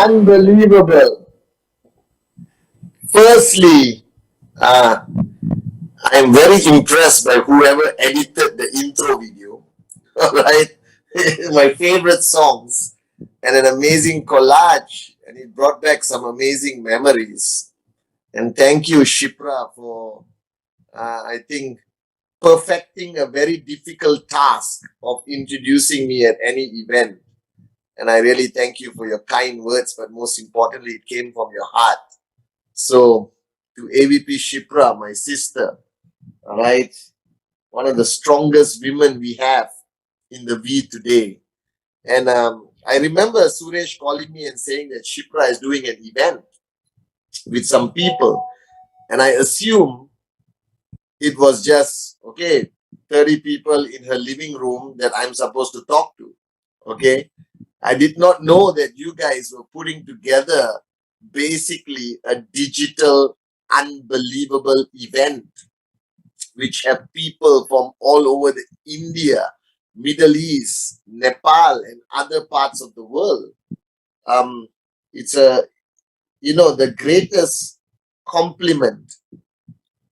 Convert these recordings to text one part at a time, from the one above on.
Unbelievable. Firstly, I'm very impressed by whoever edited the intro video. All right. My favorite songs and an amazing collage. And it brought back some amazing memories. And thank you, Shipra, for, I think, perfecting a very difficult task of introducing me at any event. And I really thank you for your kind words, but most importantly, it came from your heart. So, to AVP Shipra, my sister, all right, one of the strongest women we have in the V today. And I remember Suresh calling me and saying that Shipra is doing an event with some people. And I assume it was just, okay, 30 people in her living room that I'm supposed to talk to. Okay. I did not know that you guys were putting together basically a digital, unbelievable event, which have people from all over the India, Middle East, Nepal, and other parts of the world. It's the greatest compliment.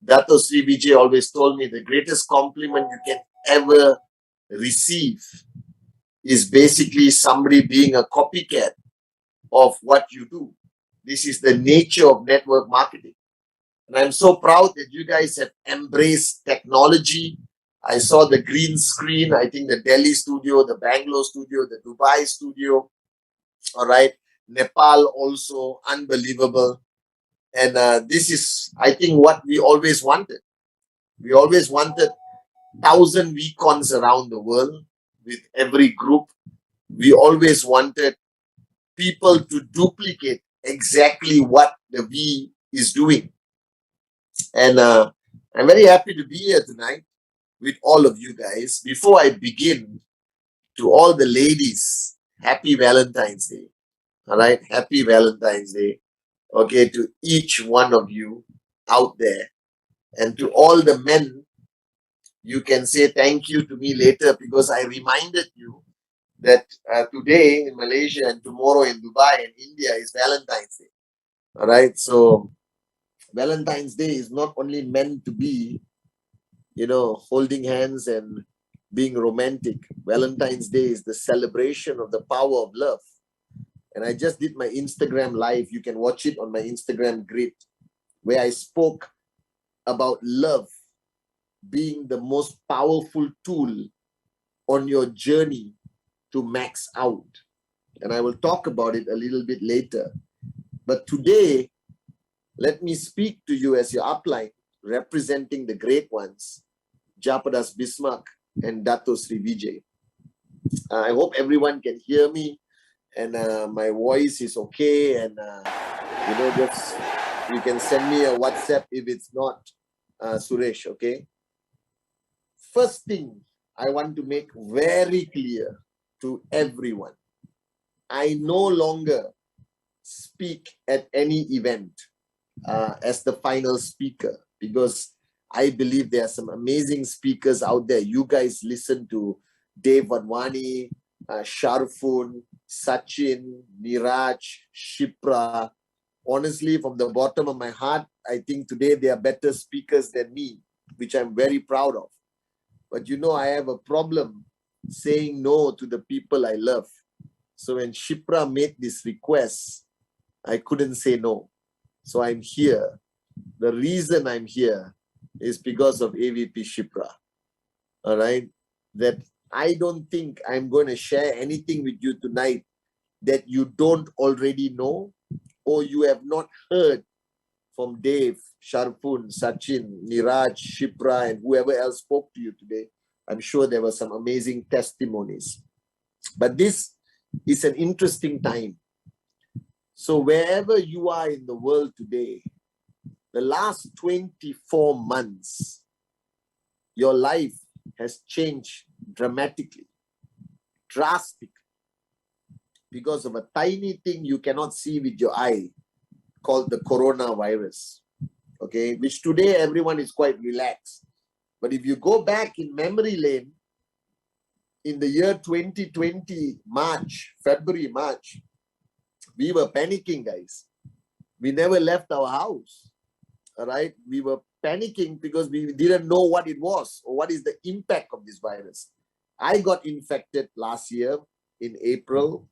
Dato Sri Vijay always told me the greatest compliment you can ever receive is basically somebody being a copycat of what you do. This is the nature of network marketing. And I'm so proud that you guys have embraced technology. I saw the green screen, I think the Delhi studio, the Bangalore studio, the Dubai studio, all right, Nepal also, unbelievable. And this is, I think, what we always wanted. We always wanted 1,000 vcons around the world with every group. We always wanted people to duplicate exactly what the V is doing. And I'm very happy to be here tonight with all of you guys. Before I begin, to all the ladies, happy Valentine's Day. All right, happy Valentine's Day. Okay, to each one of you out there. And to all the men, you can say thank you to me later because I reminded you that today in Malaysia and tomorrow in Dubai and India is Valentine's Day. All right, so Valentine's Day is not only meant to be, holding hands and being romantic. Valentine's Day is the celebration of the power of love. And I just did my Instagram live. You can watch it on my Instagram grid, where I spoke about love being the most powerful tool on your journey to max out. And I will talk about it a little bit later. But today, let me speak to you as your upline, representing the great ones, Japadas Bismarck and Dato Sri Vijay. I hope everyone can hear me and my voice is okay. And, just you can send me a WhatsApp if it's not, Suresh, okay? First thing I want to make very clear to everyone, I no longer speak at any event as the final speaker because I believe there are some amazing speakers out there. You guys listen to Dave Vadwani, Sharfun, Sachin, Niraj, Shipra. Honestly, from the bottom of my heart, I think today they are better speakers than me, which I'm very proud of. But I have a problem saying no to the people I love. So when Shipra made this request, I couldn't say no. So I'm here. The reason I'm here is because of AVP Shipra. All right? That I don't think I'm going to share anything with you tonight that you don't already know or you have not heard from Dave, Sharfun, Sachin, Niraj, Shipra, and whoever else spoke to you today. I'm sure there were some amazing testimonies. But this is an interesting time. So wherever you are in the world today, the last 24 months, your life has changed dramatically, drastically, because of a tiny thing you cannot see with your eye called the coronavirus, okay, which today everyone is quite relaxed. But if you go back in memory lane, in the year 2020, February, March, We were panicking, guys. We never left our house. All right. We were panicking because we didn't know what it was or what is the impact of this virus. I got infected last year in April.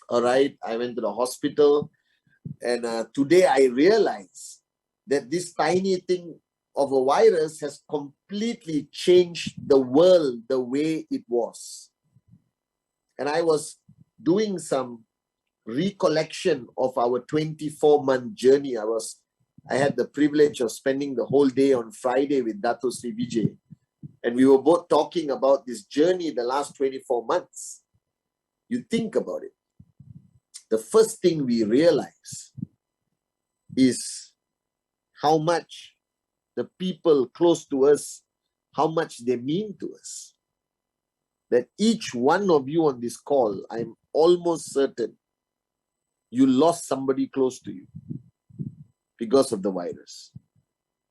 All right. I went to the hospital. And today I realized that this tiny thing of a virus has completely changed the world the way it was. And I was doing some recollection of our 24-month journey. I had the privilege of spending the whole day on Friday with Dato Sri Vijay. And we were both talking about this journey the last 24 months. You think about it. The first thing we realize is how much the people close to us, how much they mean to us. That each one of you on this call, I'm almost certain you lost somebody close to you because of the virus.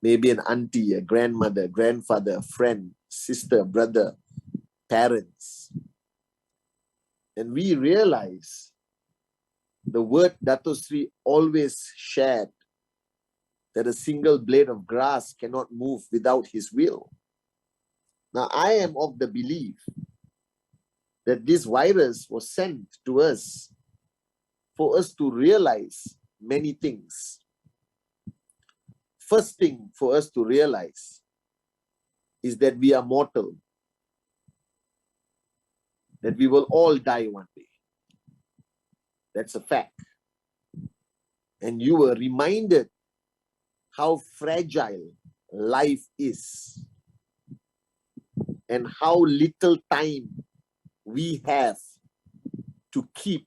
Maybe an auntie, a grandmother, grandfather, a friend, sister, brother, parents. And we realize the word Dato Sri always shared, that a single blade of grass cannot move without his will. Now, I am of the belief that this virus was sent to us for us to realize many things. First thing for us to realize is that we are mortal, that we will all die one day. That's a fact. And you were reminded how fragile life is and how little time we have to keep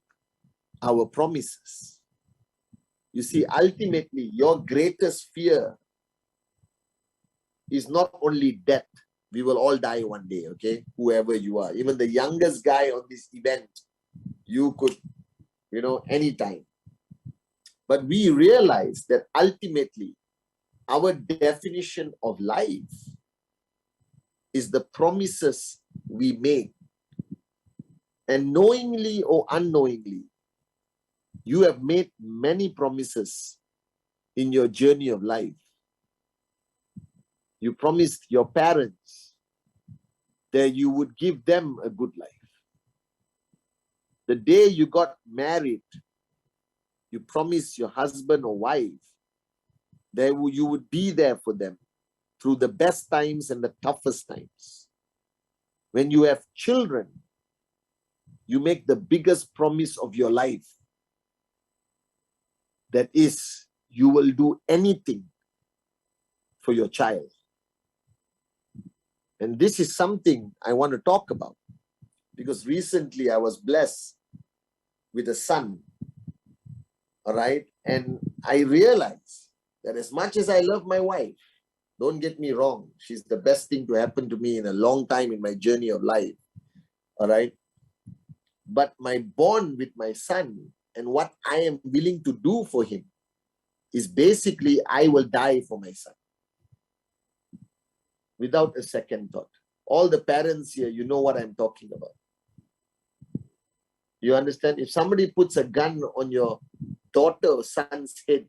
our promises. You see, ultimately, your greatest fear is not only death. We will all die one day, okay? Whoever you are. Even the youngest guy on this event, you could, anytime. But we realize that ultimately, our definition of life is the promises we make. And knowingly or unknowingly, you have made many promises in your journey of life. You promised your parents that you would give them a good life. The day you got married, you promised your husband or wife that you would be there for them through the best times and the toughest times. When you have children, you make the biggest promise of your life. That is, you will do anything for your child. And this is something I want to talk about, because recently I was blessed with a son. All right. And I realized that as much as I love my wife, don't get me wrong, she's the best thing to happen to me in a long time in my journey of life. All right. But my bond with my son and what I am willing to do for him is basically I will die for my son. Without a second thought. All the parents here, you know what I'm talking about. You understand? If somebody puts a gun on your daughter or son's head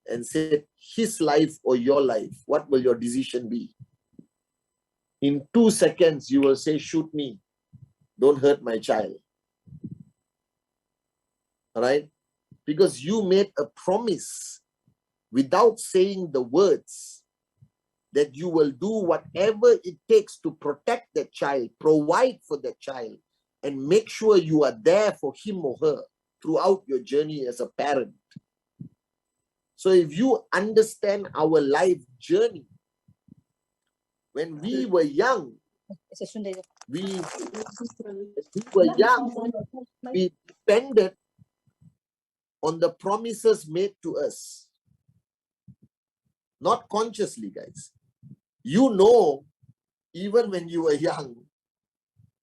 and said, his life or your life, what will your decision be? In 2 seconds, you will say, shoot me. Don't hurt my child. All right? Because you made a promise without saying the words that you will do whatever it takes to protect that child, provide for that child, and make sure you are there for him or her throughout your journey as a parent. So if you understand our life journey, when we were young, we depended on the promises made to us. Not consciously, guys. You know, even when you were young,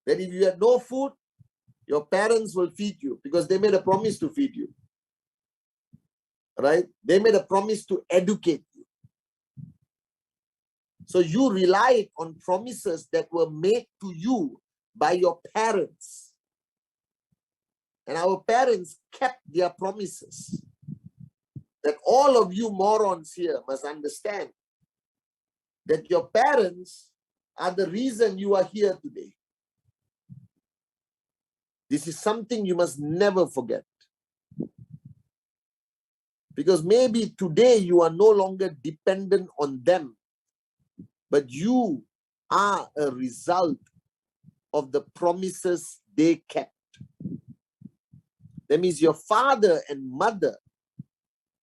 that if you had no food, your parents will feed you because they made a promise to feed you. Right? They made a promise to educate you. So you relied on promises that were made to you by your parents. And our parents kept their promises. That all of you morons here must understand that your parents are the reason you are here today. This is something you must never forget. Because maybe today you are no longer dependent on them, but you are a result of the promises they kept. That means your father and mother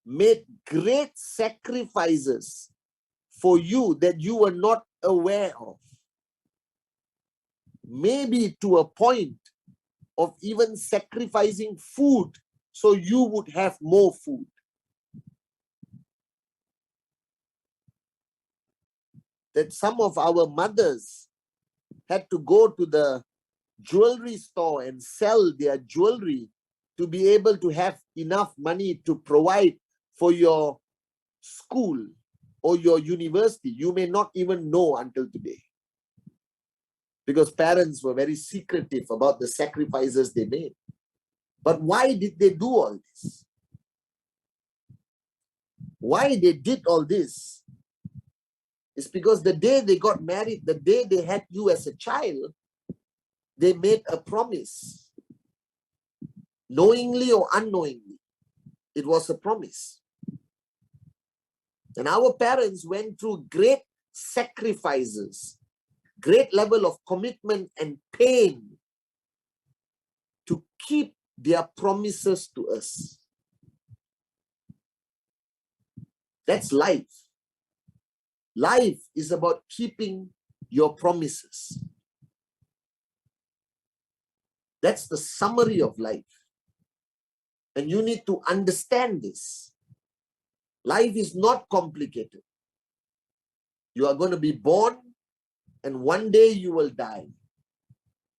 made great sacrifices for you that you were not aware of. Maybe to a point of even sacrificing food so you would have more food. That some of our mothers had to go to the jewelry store and sell their jewelry to be able to have enough money to provide for your school or your university. You may not even know until today. Because parents were very secretive about the sacrifices they made. But why did they do all this? Why they did all this is because the day they got married, the day they had you as a child, they made a promise. Knowingly or unknowingly, it was a promise. And our parents went through great sacrifices, great level of commitment and pain to keep their promises to us. That's life. Life is about keeping your promises. That's the summary of life. And you need to understand this. Life is not complicated. You are going to be born and one day you will die.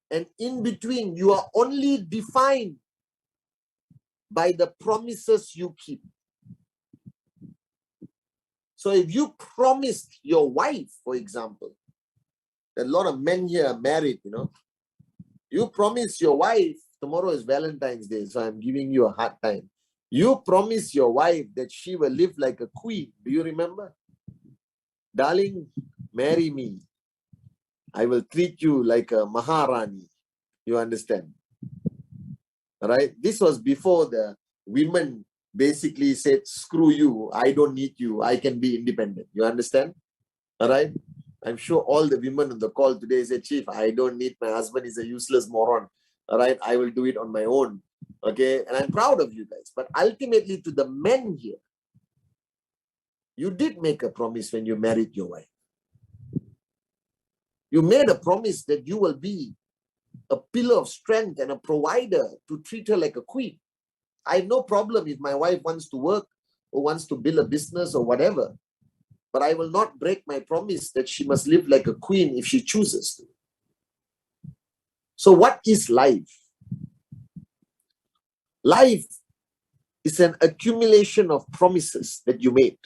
And in between, you are only defined by the promises you keep. So if you promised your wife, for example, a lot of men here are married, you promise your wife, tomorrow is Valentine's Day, so I'm giving you a hard time. You promise your wife that she will live like a queen. Do you remember? Darling, marry me. I will treat you like a Maharani. You understand? All right? This was before the women basically said, screw you, I don't need you, I can be independent. You understand? All right? I'm sure all the women on the call today say, Chief, I don't need my husband, he's a useless moron. All right? I will do it on my own. Okay? And I'm proud of you guys. But ultimately to the men here, you did make a promise when you married your wife. You made a promise that you will be a pillar of strength and a provider to treat her like a queen. I have no problem if my wife wants to work or wants to build a business or whatever. But I will not break my promise that she must live like a queen if she chooses to. So what is life? Life is an accumulation of promises that you made.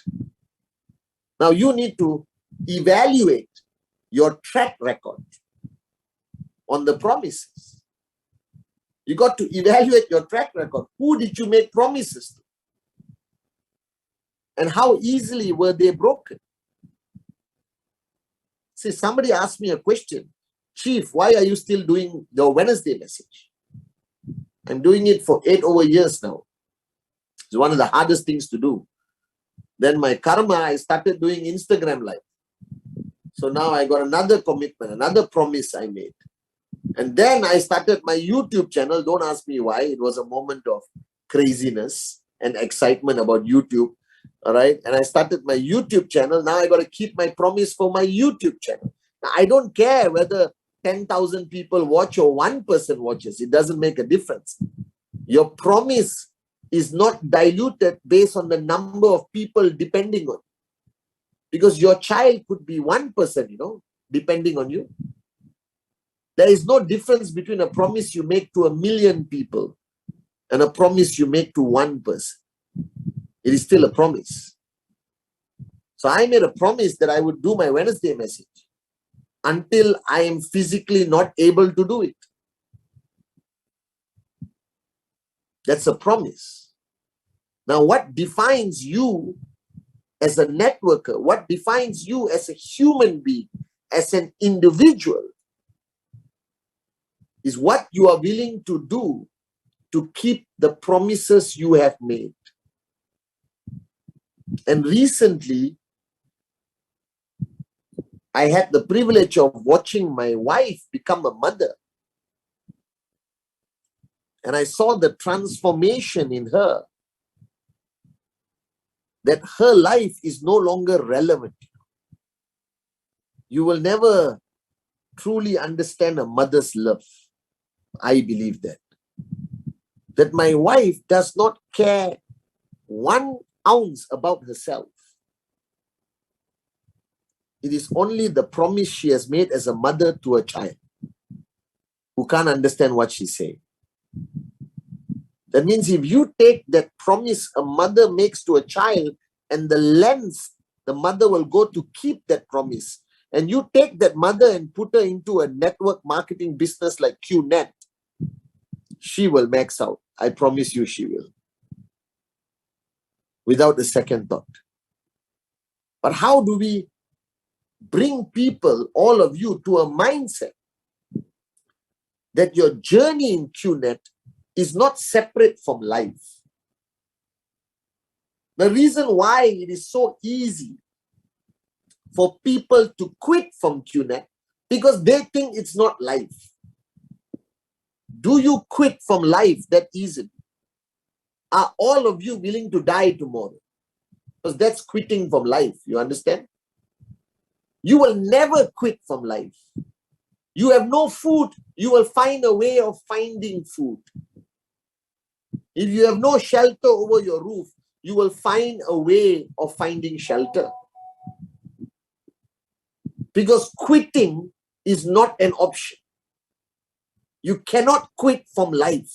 Now you need to evaluate your track record on the promises. You got to evaluate your track record. Who did you make promises to? And how easily were they broken? See, somebody asked me a question. Chief, why are you still doing your Wednesday message? I'm doing it for 8 over years now. It's one of the hardest things to do. Then my karma, I started doing Instagram Live. So now I got another commitment, another promise I made. And then I started my YouTube channel. Don't ask me why. It was a moment of craziness and excitement about YouTube. All right. And I started my YouTube channel. Now I got to keep my promise for my YouTube channel. Now, I don't care whether 10,000 people watch or one person watches. It doesn't make a difference. Your promise is not diluted based on the number of people depending on you. Because your child could be one person, depending on you. There is no difference between a promise you make to 1 million people and a promise you make to one person. It is still a promise. So I made a promise that I would do my Wednesday message until I am physically not able to do it. That's a promise. Now, what defines you as a networker, what defines you as a human being, as an individual, is what you are willing to do to keep the promises you have made. And recently, I had the privilege of watching my wife become a mother. And I saw the transformation in her, that her life is no longer relevant. You will never truly understand a mother's love. I believe that. That my wife does not care 1 ounce about herself. It is only the promise she has made as a mother to a child who can't understand what she's saying. That means if you take that promise a mother makes to a child and the lens the mother will go to keep that promise, and you take that mother and put her into a network marketing business like QNET, she will max out. I promise you she will. Without a second thought. But how do we bring people, all of you, to a mindset that your journey in QNET is not separate from life? The reason why it is so easy for people to quit from QNET, because they think it's not life. Do you quit from life that easily? Are all of you willing to die tomorrow? Because that's quitting from life, you understand? You will never quit from life. You have no food, you will find a way of finding food. If you have no shelter over your roof, you will find a way of finding shelter. Because quitting is not an option. You cannot quit from life.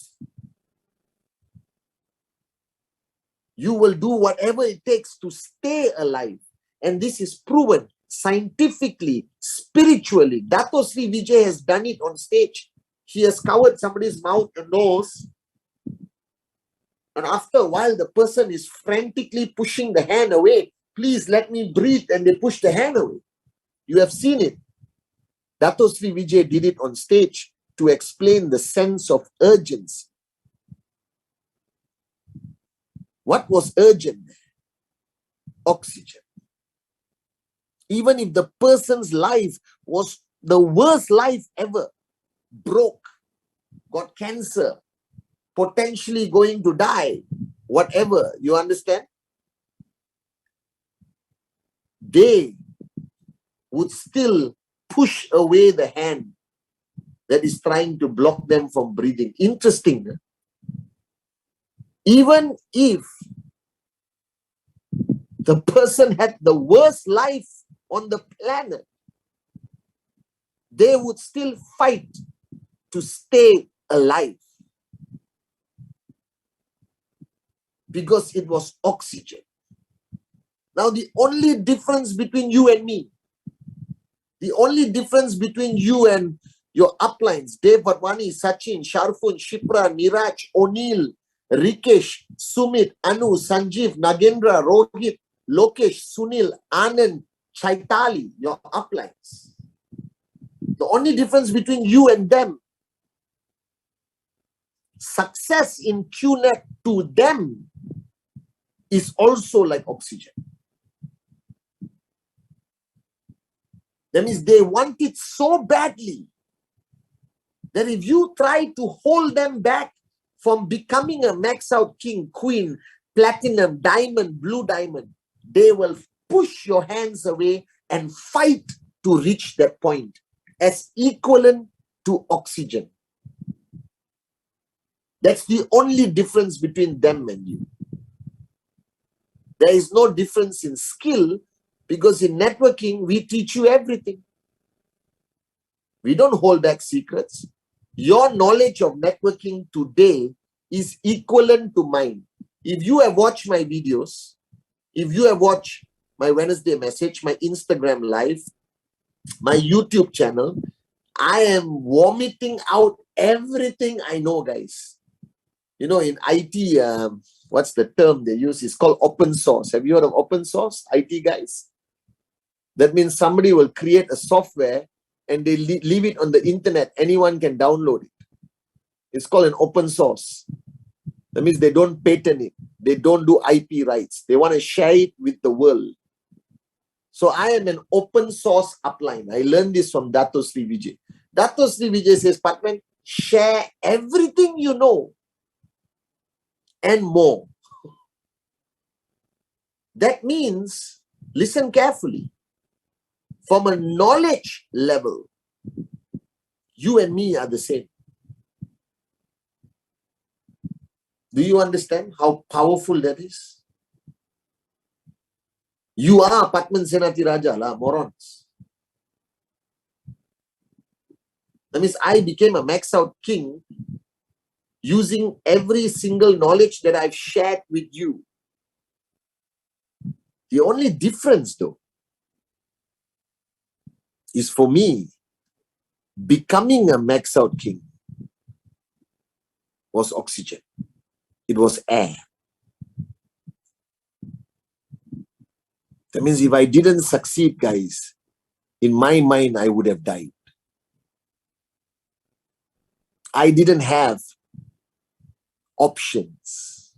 You will do whatever it takes to stay alive. And this is proven scientifically, spiritually. Dato Sri Vijay has done it on stage. He has covered somebody's mouth and nose. And after a while, the person is frantically pushing the hand away. Please let me breathe. And they push the hand away. You have seen it. Dato Sri Vijay did it on stage to explain the sense of urgency. What was urgent? Oxygen. Even if the person's life was the worst life ever, broke, got cancer, potentially going to die, whatever, you understand? They would still push away the hand that is trying to block them from breathing. Interesting. Even if the person had the worst life on the planet, they would still fight to stay alive. Because it was oxygen. Now, the only difference between you and me, the only difference between you and your uplines, Dave Vatwani, Sachin, Sharfun, Shipra, Niraj, O'Neill, Rikesh, Sumit, Anu, Sanjeev, Nagendra, Rohit, Lokesh, Sunil, Anand, Chaitali, your uplines. The only difference between you and them, success in QNET to them is also like oxygen. That means they want it so badly that if you try to hold them back from becoming a max out king, queen, platinum, diamond, blue diamond, they will push your hands away and fight to reach that point as equivalent to oxygen. That's the only difference between them and you. There is no difference in skill, because in networking, we teach you everything. We don't hold back secrets. Your knowledge of networking today is equivalent to mine. If you have watched my videos, if you have watched my Wednesday message, my Instagram live, my YouTube channel, I am vomiting out everything I know, guys. You know, in IT, what's the term they use? It's called open source. Have you heard of open source, IT guys? That means somebody will create a software and they leave it on the internet. Anyone can download it. It's called an open source. That means they don't patent it. They don't do IP rights. They want to share it with the world. So I am an open source upline. I learned this from Dato Sri Vijay. Dato Sri Vijay says, Pathman, share everything you know and more. That means, listen carefully, from a knowledge level, you and me are the same. Do you understand how powerful that is? You are Pathman Senathirajah, lah, morons. That means I became a max out king using every single knowledge that I've shared with you. The only difference, though, is for me, becoming a max out king was oxygen. It was air. That means if I didn't succeed, guys, in my mind, I would have died. I didn't have options.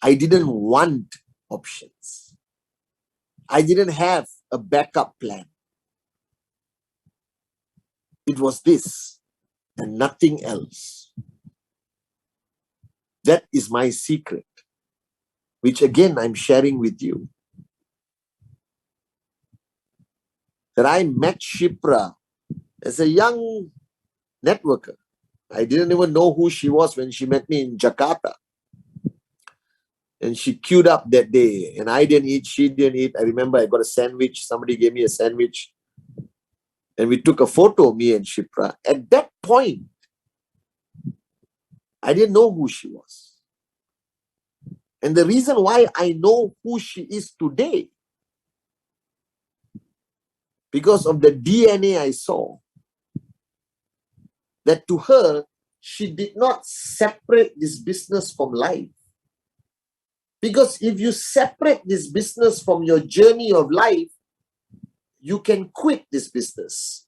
I didn't want options. I didn't have a backup plan. It was this and nothing else. That is my secret, which again I'm sharing with you. That I met Shipra as a young networker. I didn't even know who she was when she met me in Jakarta. And she queued up that day. And I didn't eat, she didn't eat. I remember I got a sandwich. Somebody gave me a sandwich. And we took a photo, me and Shipra. At that point, I didn't know who she was. And the reason why I know who she is today, because of the DNA I saw, that to her, she did not separate this business from life. Because if you separate this business from your journey of life, you can quit this business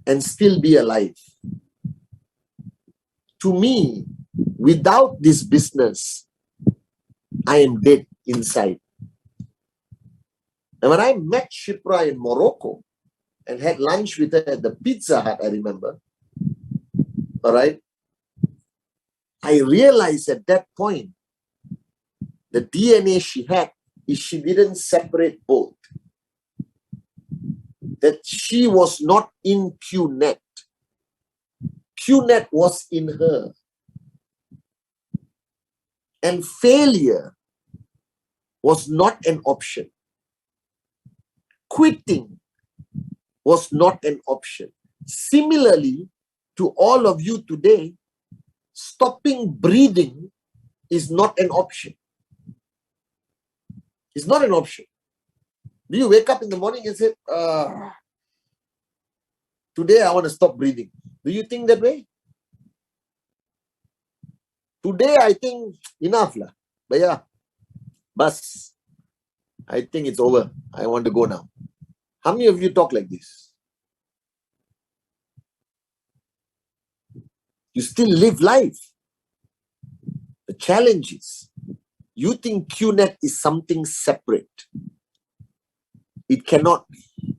and still be alive. To me, without this business, I am dead inside. And when I met Shipra in Morocco and had lunch with her at the Pizza Hut, I remember, all right, I realized at that point, the DNA she had is she didn't separate both. That she was not in QNET. QNET was in her. And failure was not an option. Quitting was not an option. Similarly, to all of you today, stopping breathing is not an option. It's not an option. Do you wake up in the morning and say, today I want to stop breathing? Do you think that way? Today I think enough lah. But yeah, bas, I think it's over. I want to go now. How many of you talk like this? You still live life. The challenge is, you think QNET is something separate. It cannot be.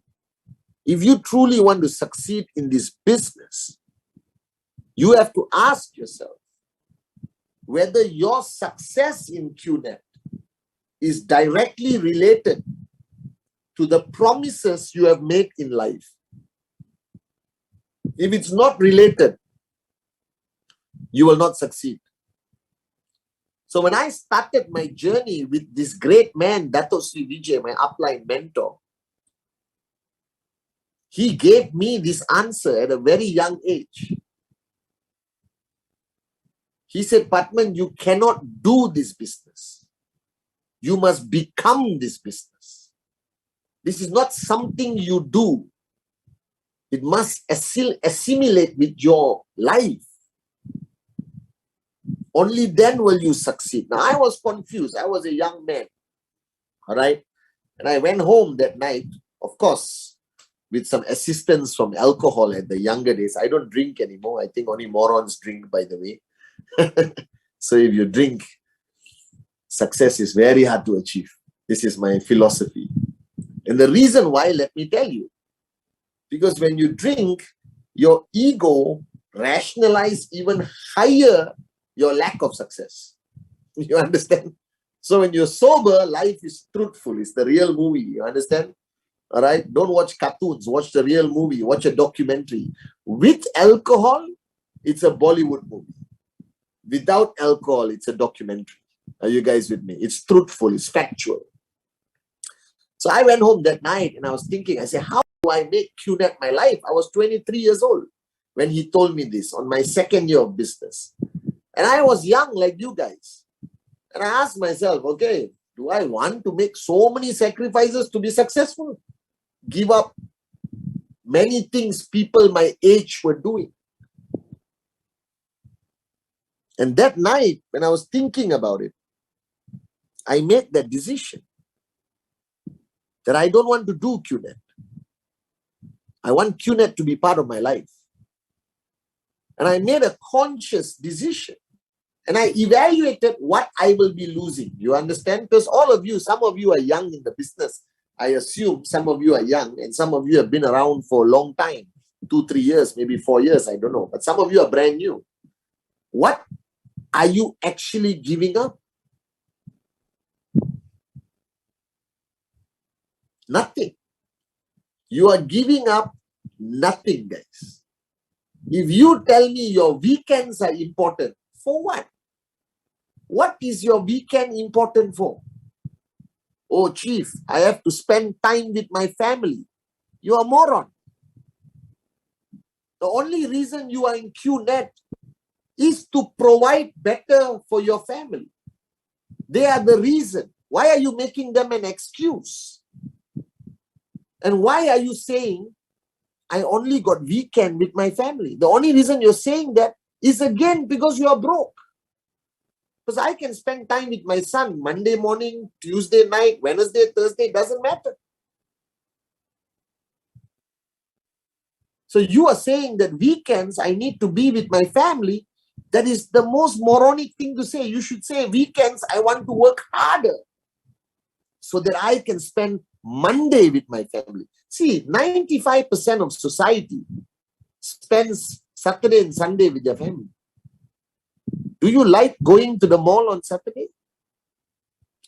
If you truly want to succeed in this business, you have to ask yourself whether your success in QNET is directly related to the promises you have made in life. If it's not related, you will not succeed. So when I started my journey with this great man, Dato Sri Vijay, my upline mentor, he gave me this answer at a very young age. He said, Pathman, you cannot do this business. You must become this business. This is not something you do. It must assimilate with your life. Only then will you succeed. Now, I was confused. I was a young man. All right. And I went home that night, of course, with some assistance from alcohol at the younger days. I don't drink anymore. I think only morons drink, by the way. So if you drink, success is very hard to achieve. This is my philosophy. And the reason why, let me tell you. Because when you drink, your ego rationalizes even higher your lack of success. You understand? So when you're sober, life is truthful. It's the real movie. You understand? All right? Don't watch cartoons. Watch the real movie. Watch a documentary. With alcohol, it's a Bollywood movie. Without alcohol, it's a documentary. Are you guys with me? It's truthful. It's factual. So I went home that night and I was thinking, I said, how do I make QNET my life? I was 23 years old when he told me this on my second year of business. And I was young like you guys. And I asked myself, okay, do I want to make so many sacrifices to be successful? Give up many things people my age were doing. And that night, when I was thinking about it, I made that decision that I don't want to do QNET. I want QNET to be part of my life. And I made a conscious decision. And I evaluated what I will be losing. You understand? Because all of you, some of you are young in the business. I assume some of you are young and some of you have been around for a long time. 2-3 years, maybe 4 years, I don't know. But some of you are brand new. What are you actually giving up? Nothing. You are giving up nothing, guys. If you tell me your weekends are important, for what? What is your weekend important for? Oh, chief, I have to spend time with my family. You are a moron. The only reason you are in QNET is to provide better for your family. They are the reason. Why are you making them an excuse? And why are you saying, I only got weekend with my family? The only reason you're saying that is again because you are broke. Because I can spend time with my son Monday morning, Tuesday night, Wednesday, Thursday, doesn't matter. So you are saying that weekends I need to be with my family. That is the most moronic thing to say. You should say weekends I want to work harder so that I can spend Monday with my family. See, 95% of society spends Saturday and Sunday with their family. Do you like going to the mall on Saturday?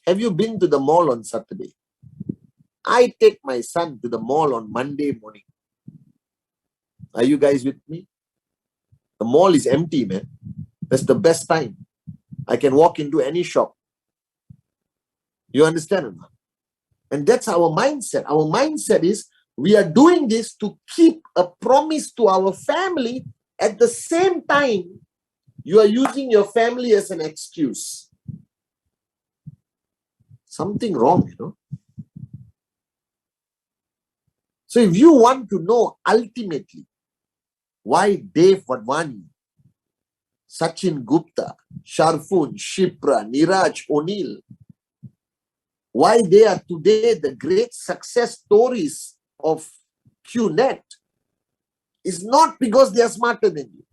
Have you been to the mall on Saturday? I take my son to the mall on Monday morning. Are you guys with me? The mall is empty, man. That's the best time. I can walk into any shop. You understand or not? And that's our mindset. Our mindset is we are doing this to keep a promise to our family. At the same time, you are using your family as an excuse. Something wrong, you know. So if you want to know ultimately why Dave Wadhwani, Sachin Gupta, Sharfun, Shipra, Niraj O'Neill, why they are today the great success stories of QNET, is not because they are smarter than you.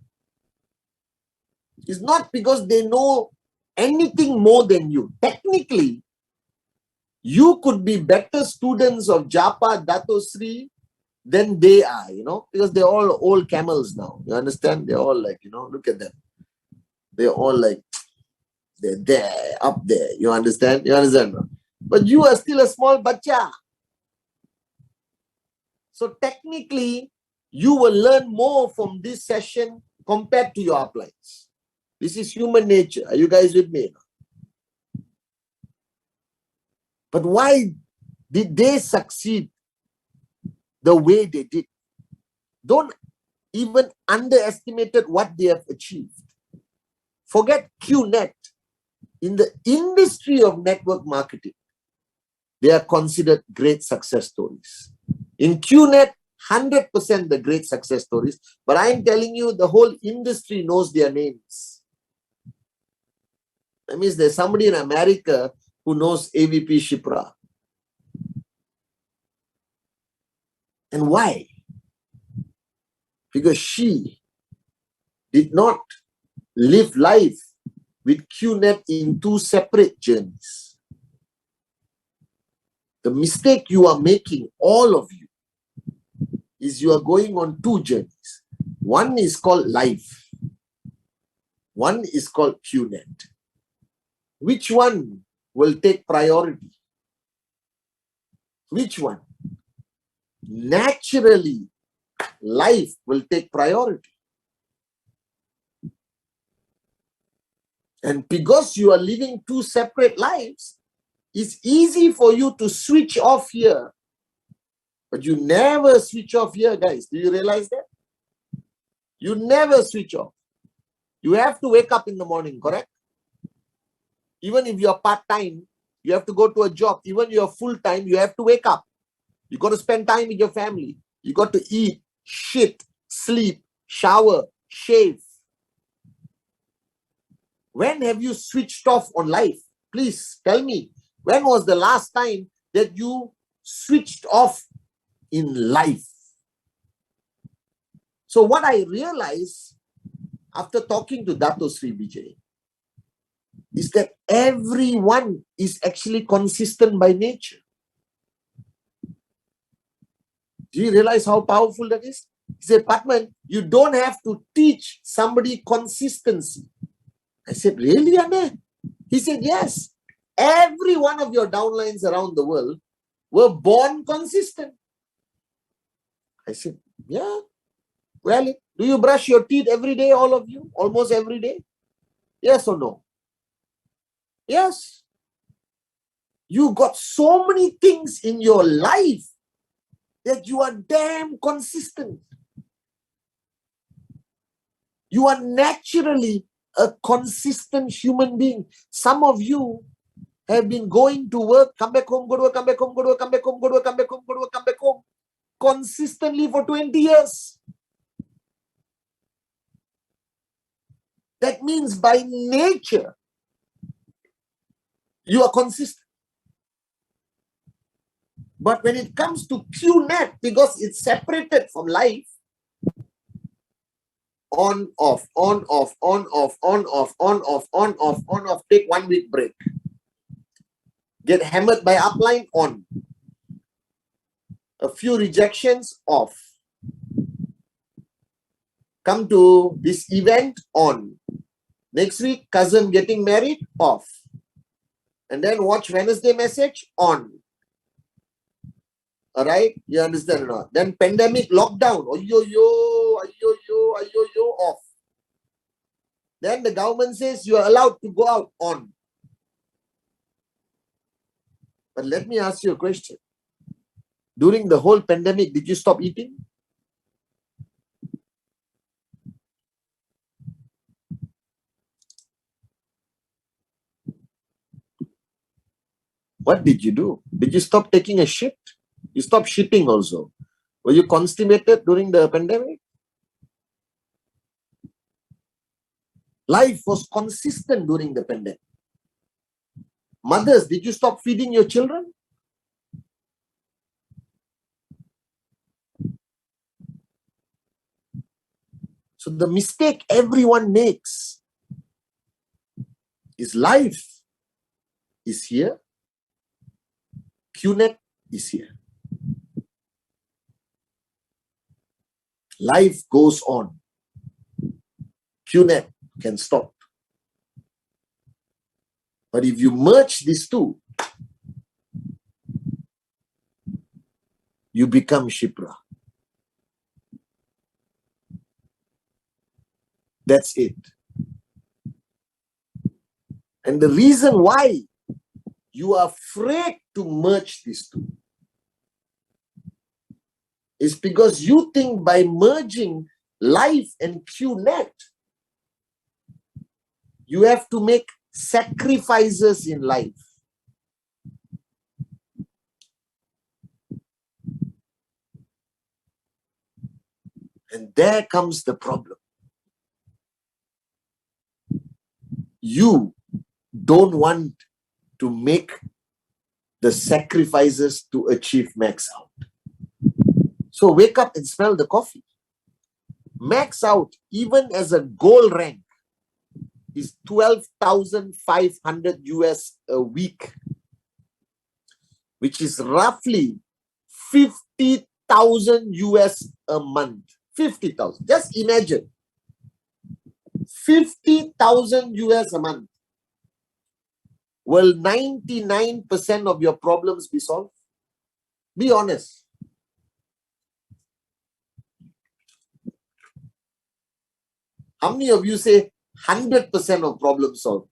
It's not because they know anything more than you. Technically, you could be better students of Japa, Dato, Shri than they are, you know, because they're all old camels now. You understand? They're all like, you know, look at them. They're all like, they're there, up there. You understand? You understand? But you are still a small bacha. So technically, you will learn more from this session compared to your uplines. This is human nature. Are you guys with me? But why did they succeed the way they did? Don't even underestimate what they have achieved. Forget QNET. In the industry of network marketing, they are considered great success stories. In QNET, 100% the great success stories. But I'm telling you, the whole industry knows their names. That means there's somebody in America who knows AVP Shipra. And why? Because she did not live life with QNET in two separate journeys. The mistake you are making, all of you, is you are going on two journeys. One is called life. One is called QNET. Which one will take priority? Which one? Naturally, life will take priority. And because you are living two separate lives, it's easy for you to switch off here. But you never switch off here, guys. Do you realize that? You never switch off. You have to wake up in the morning, correct? Even if you're part-time, you have to go to a job. Even you're full-time, you have to wake up. You got to spend time with your family. You got to eat, shit, sleep, shower, shave. When have you switched off on life? Please tell me. When was the last time that you switched off in life? So what I realized after talking to Dato Sri Vijay is that everyone is actually consistent by nature. Do you realize how powerful that is? He said, Pathman, you don't have to teach somebody consistency. I said, really, Anne? He said, yes. Every one of your downlines around the world were born consistent. I said, yeah. Well, do you brush your teeth every day, all of you? Almost every day? Yes or no? Yes. You got so many things in your life that you are damn consistent. You are naturally a consistent human being. Some of you have been going to work, come back home, go to work, come back home, go to work, come back home, go to work, come back home, go to work, come back home, consistently for 20 years. That means by nature, you are consistent. But when it comes to QNET, because it's separated from life, on, off, on, off, on, off, on, off, on, off, on, off, on, off, take 1 week break. Get hammered by upline, on. A few rejections, off. Come to this event, on. Next week, cousin getting married, off. And then watch Wednesday message, on. All right? You understand or not? Then pandemic lockdown, off. Then the government says you are allowed to go out, on. But let me ask you a question. During the whole pandemic, did you stop eating? What did you do? Did you stop taking a shit? You stopped shitting also. Were you constipated during the pandemic? Life was consistent during the pandemic. Mothers, did you stop feeding your children? So the mistake everyone makes is life is here, QNET is here. Life goes on. QNET can stop. But if you merge these two, you become Shipra. That's it. And the reason why you are afraid to merge these two is because you think by merging life and QNET, you have to make sacrifices in life. And there comes the problem. You don't want to make the sacrifices to achieve max out. So wake up and smell the coffee. Max out, even as a gold rank, is 12,500 US a week, which is roughly 50,000 US a month. 50,000. Just imagine. 50,000 US a month. Will 99% of your problems be solved? Be honest. How many of you say 100% of problems solved?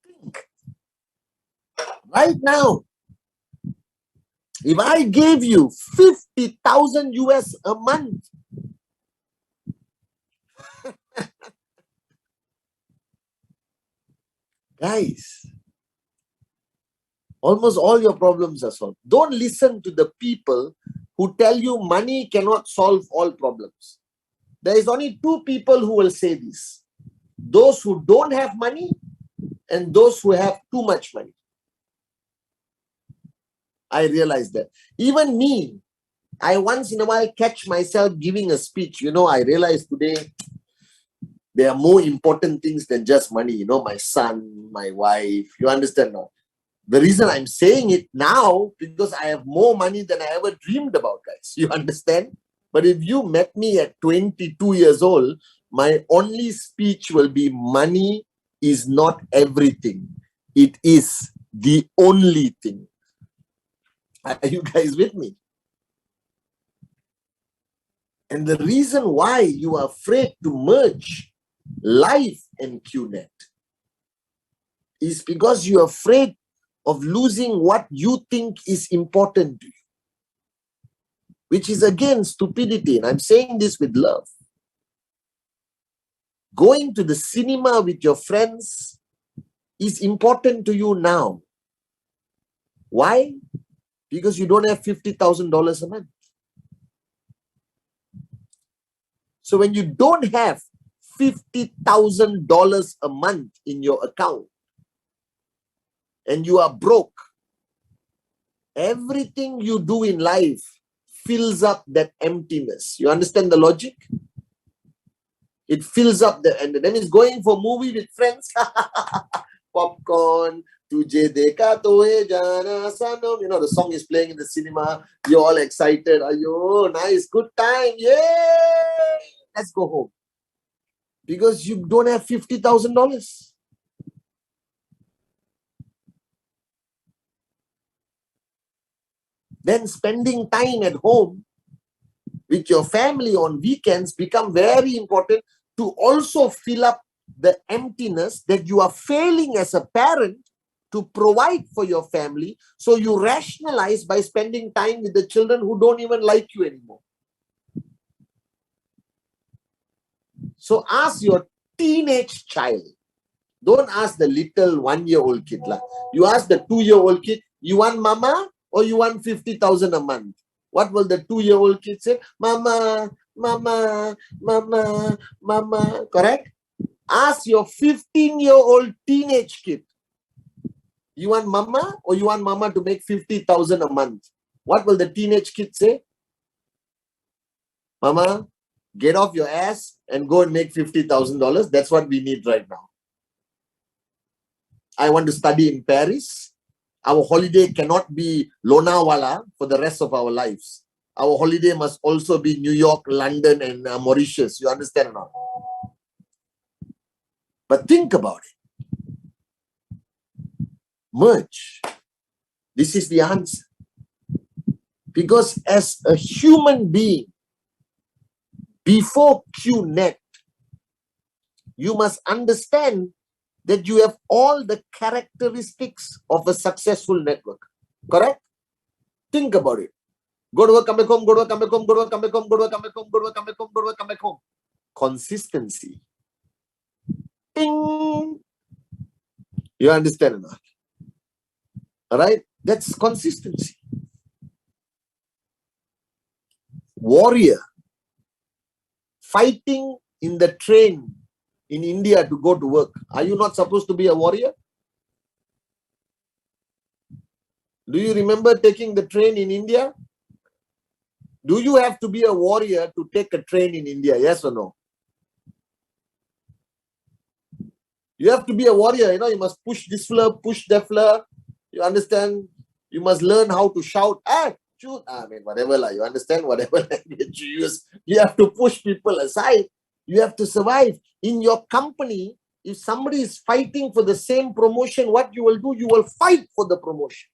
Think. Right now, if I gave you 50,000 US a month, guys, almost all your problems are solved. Don't listen to the people who tell you money cannot solve all problems. There is only two people who will say this. Those who don't have money and those who have too much money. I realize that. Even me, I once in a while catch myself giving a speech. You know, I realize today there are more important things than just money. You know, my son, my wife. You understand now? The reason I'm saying it now, because I have more money than I ever dreamed about, guys. You understand? But if you met me at 22 years old, my only speech will be money is not everything. It is the only thing. Are you guys with me? And the reason why you are afraid to merge life and QNET is because you're afraid of losing what you think is important to you, which is again stupidity. And I'm saying this with love. Going to the cinema with your friends is important to you now. Why? Because you don't have $50,000 a month. So when you don't have $50,000 a month in your account and you are broke, everything you do in life fills up that emptiness. You understand the logic? It fills up the, and then it's going for movie with friends. Popcorn, tujhe dekha to hai jana sanam. You know, the song is playing in the cinema. You're all excited. Ayo, nice, good time. Yay! Let's go home. Because you don't have $50,000. Then spending time at home with your family on weekends become very important to also fill up the emptiness that you are failing as a parent to provide for your family. So you rationalize by spending time with the children who don't even like you anymore. So ask your teenage child. Don't ask the little 1-year-old kid. You ask the 2-year-old kid, you want mama or you want 50,000 a month? What will the 2-year-old kid say? Mama, mama, mama, mama. Correct? Ask your 15-year-old teenage kid, you want mama or you want mama to make 50,000 a month? What will the teenage kid say? Mama, get off your ass and go and make $50,000. That's what we need right now. I want to study in Paris. Our holiday cannot be Lonavala for the rest of our lives. Our holiday must also be New York, London, and Mauritius. You understand or not? But think about it. Merge. This is the answer. Because as a human being, before QNET, you must understand that you have all the characteristics of a successful network. Correct? Think about it. Go to work, come back home, go to work, come back home, go to work, come back home, go to work, come back home, go to work, come back home, go to work, come back home. Consistency. Ding. You understand or not? All right? That's consistency. Warrior. Fighting in the train in India to go to work, are you not supposed to be a warrior? Do you remember taking the train in India? Do you have to be a warrior to take a train in India? Yes or no? You have to be a warrior, you know, you must push this floor, push that floor. You understand? You must learn how to shout, shoot. I mean, whatever, you understand? Whatever language you use, you have to push people aside. You have to survive. In your company, if somebody is fighting for the same promotion, what you will do? You will fight for the promotion.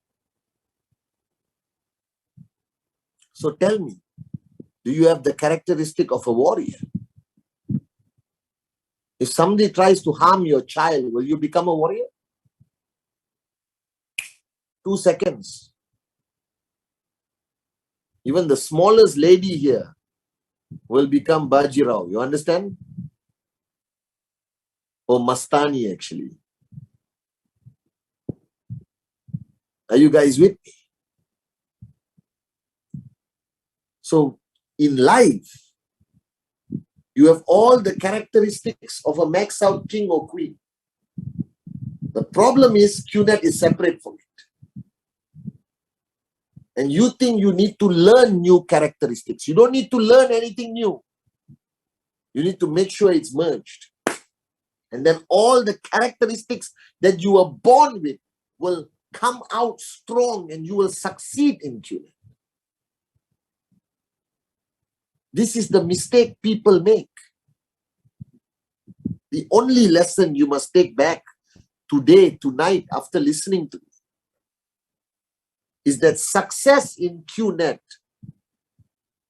So tell me, do you have the characteristic of a warrior? If somebody tries to harm your child, will you become a warrior? 2 seconds. Even the smallest lady here will become Bajirao. You understand? Or Mastani, actually. Are you guys with me? So, in life, you have all the characteristics of a max out king or queen. The problem is QNET is separate from it. And you think you need to learn new characteristics. You don't need to learn anything new. You need to make sure it's merged. And then all the characteristics that you were born with will come out strong and you will succeed in QNET. This is the mistake people make. The only lesson you must take back today, tonight, after listening to this, is that success in QNET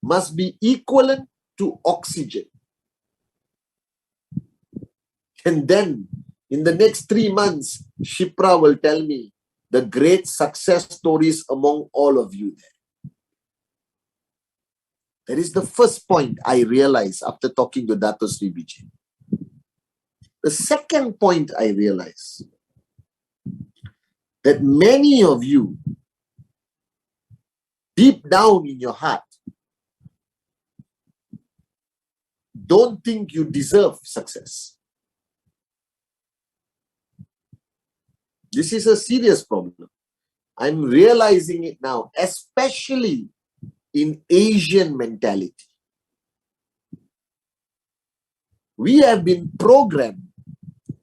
must be equivalent to oxygen. And then, in the next 3 months, Shipra will tell me the great success stories among all of you there. That is the first point I realized after talking to Dato Sri Vijay. The second point I realized, that many of you, deep down in your heart, don't think you deserve success. This is a serious problem. I'm realizing it now, especially in Asian mentality. We have been programmed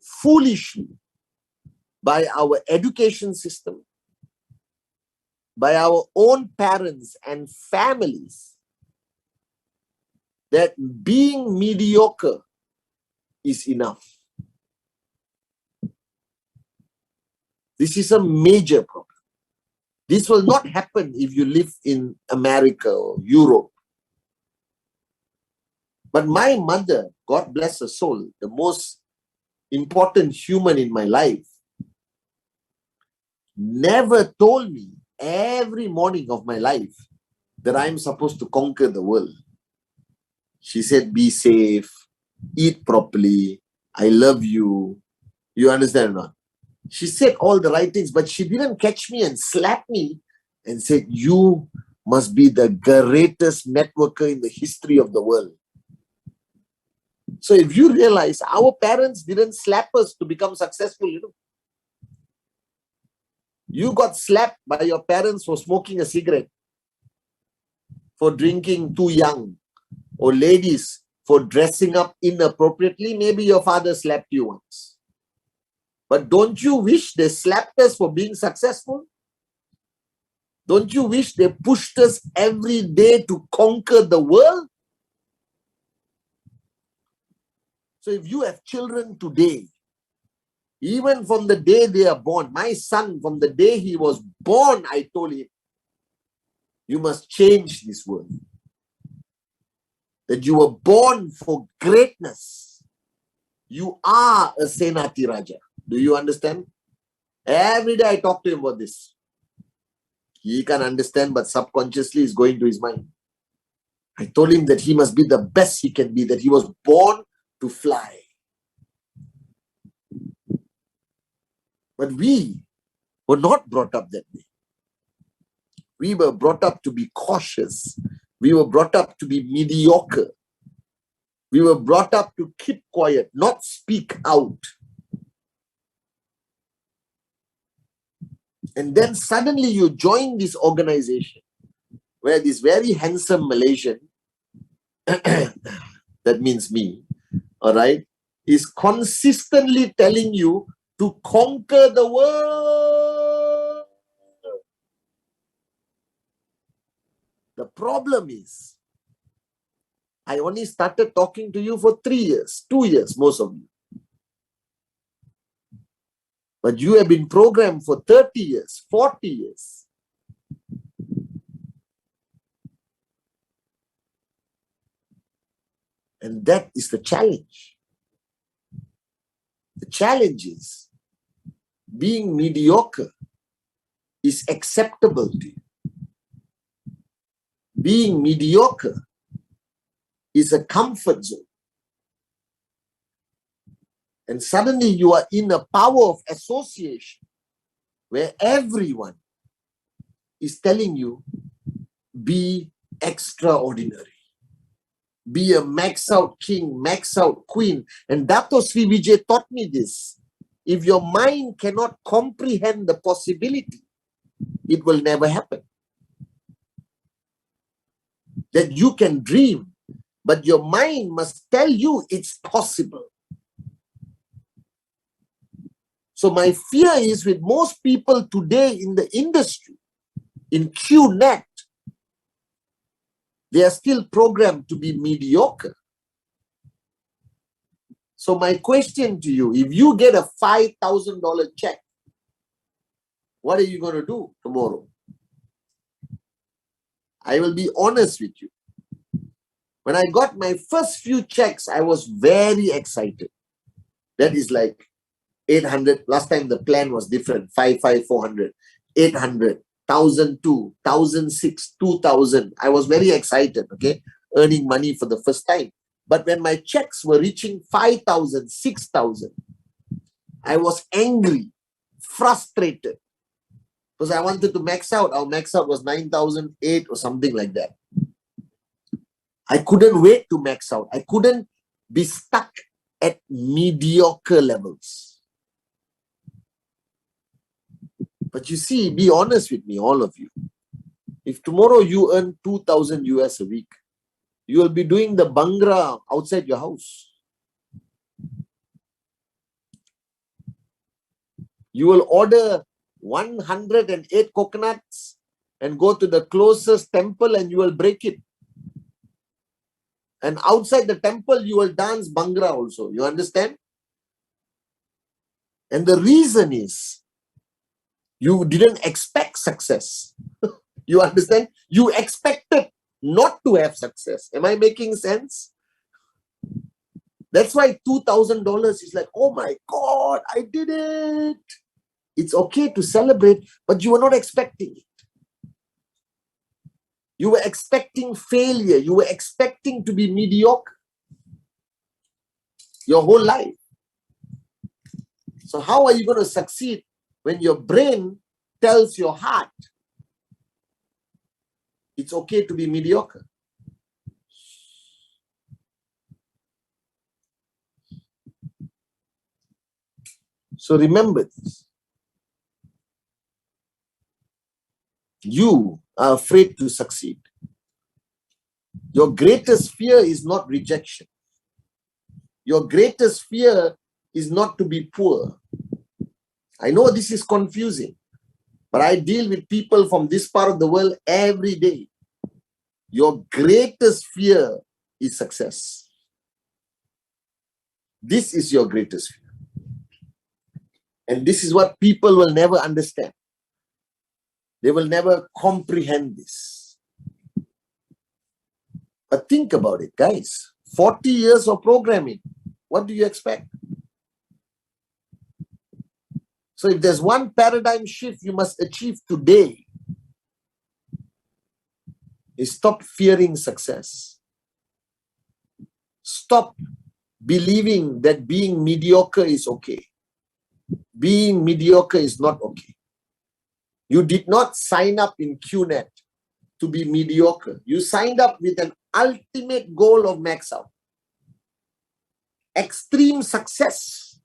foolishly by our education system, by our own parents and families, that being mediocre is enough. This is a major problem. This will not happen if you live in America or Europe. But my mother, God bless her soul, the most important human in my life, never told me every morning of my life that I'm supposed to conquer the world. She said, be safe, eat properly, I love you. You understand or not? She said all the right things, but she didn't catch me and slap me and said, you must be the greatest networker in the history of the world. So if you realize, our parents didn't slap us to become successful, you know. You got slapped by your parents for smoking a cigarette, for drinking too young, or ladies for dressing up inappropriately. Maybe your father slapped you once. But don't you wish they slapped us for being successful? Don't you wish they pushed us every day to conquer the world? So if you have children today, even from the day they are born, my son, from the day he was born, I told him, you must change this world. That you were born for greatness. You are a Senathirajah. Do you understand? Every day I talk to him about this. He can't understand, but subconsciously is going to his mind. I told him that he must be the best he can be, that he was born to fly. But we were not brought up that way. We were brought up to be cautious. We were brought up to be mediocre. We were brought up to keep quiet, not speak out. And then suddenly you join this organization where this very handsome Malaysian, that means me, all right, is consistently telling you to conquer the world. The problem is, I only started talking to you for 3 years, 2 years, most of you. But you have been programmed for 30 years, 40 years. And that is the challenge. The challenge is being mediocre is acceptable to you. Being mediocre is a comfort zone. And suddenly you are in a power of association where everyone is telling you, be extraordinary. Be a max out king, max out queen. And Dato Sri Vijay taught me this. If your mind cannot comprehend the possibility, it will never happen. That you can dream, but your mind must tell you it's possible. So my fear is with most people today in the industry, in QNET, they are still programmed to be mediocre. So my question to you, if you get a $5,000 check, what are you going to do tomorrow? I will be honest with you. When I got my first few checks, I was very excited. That is like 800. Last time the plan was different. 400, 800, 1,002, 1,006, 2,000. I was very excited, okay? Earning money for the first time. But when my checks were reaching 5,000, 6,000, I was angry, frustrated. Because I wanted to max out. Our max out was 9,008 or something like that. I couldn't wait to max out. I couldn't be stuck at mediocre levels. But you see, be honest with me, all of you. If tomorrow you earn 2,000 US a week, you will be doing the bangra outside your house. You will order 108 coconuts and go to the closest temple and you will break it. And outside the temple, you will dance bangra also. You understand? And the reason is, you didn't expect success. You understand? You expected not to have success. Am I making sense? That's why $2,000 is like, oh my God, I did it. It's okay to celebrate, but you were not expecting it. You were expecting failure. You were expecting to be mediocre your whole life. So how are you going to succeed when your brain tells your heart it's okay to be mediocre? So remember this. You are afraid to succeed. Your greatest fear is not rejection. Your greatest fear is not to be poor. I know this is confusing, but I deal with people from this part of the world every day. Your greatest fear is success. This is your greatest fear. And this is what people will never understand. They will never comprehend this. But think about it, guys. 40 years of programming. What do you expect? So if there's one paradigm shift you must achieve today, is stop fearing success. Stop believing that being mediocre is okay. Being mediocre is not okay. You did not sign up in QNET to be mediocre. You signed up with an ultimate goal of max out. Extreme success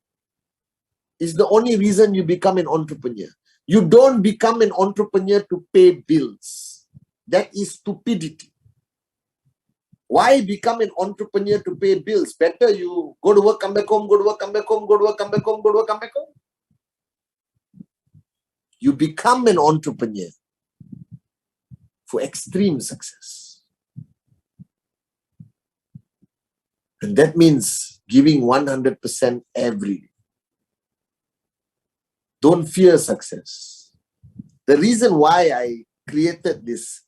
is the only reason you become an entrepreneur. You don't become an entrepreneur to pay bills. That is stupidity. Why become an entrepreneur to pay bills? Better you go to work, come back home, go to work, come back home, go to work, come back home, go to work, come back home. You become an entrepreneur for extreme success. And that means giving 100% every day. Don't fear success. The reason why I created this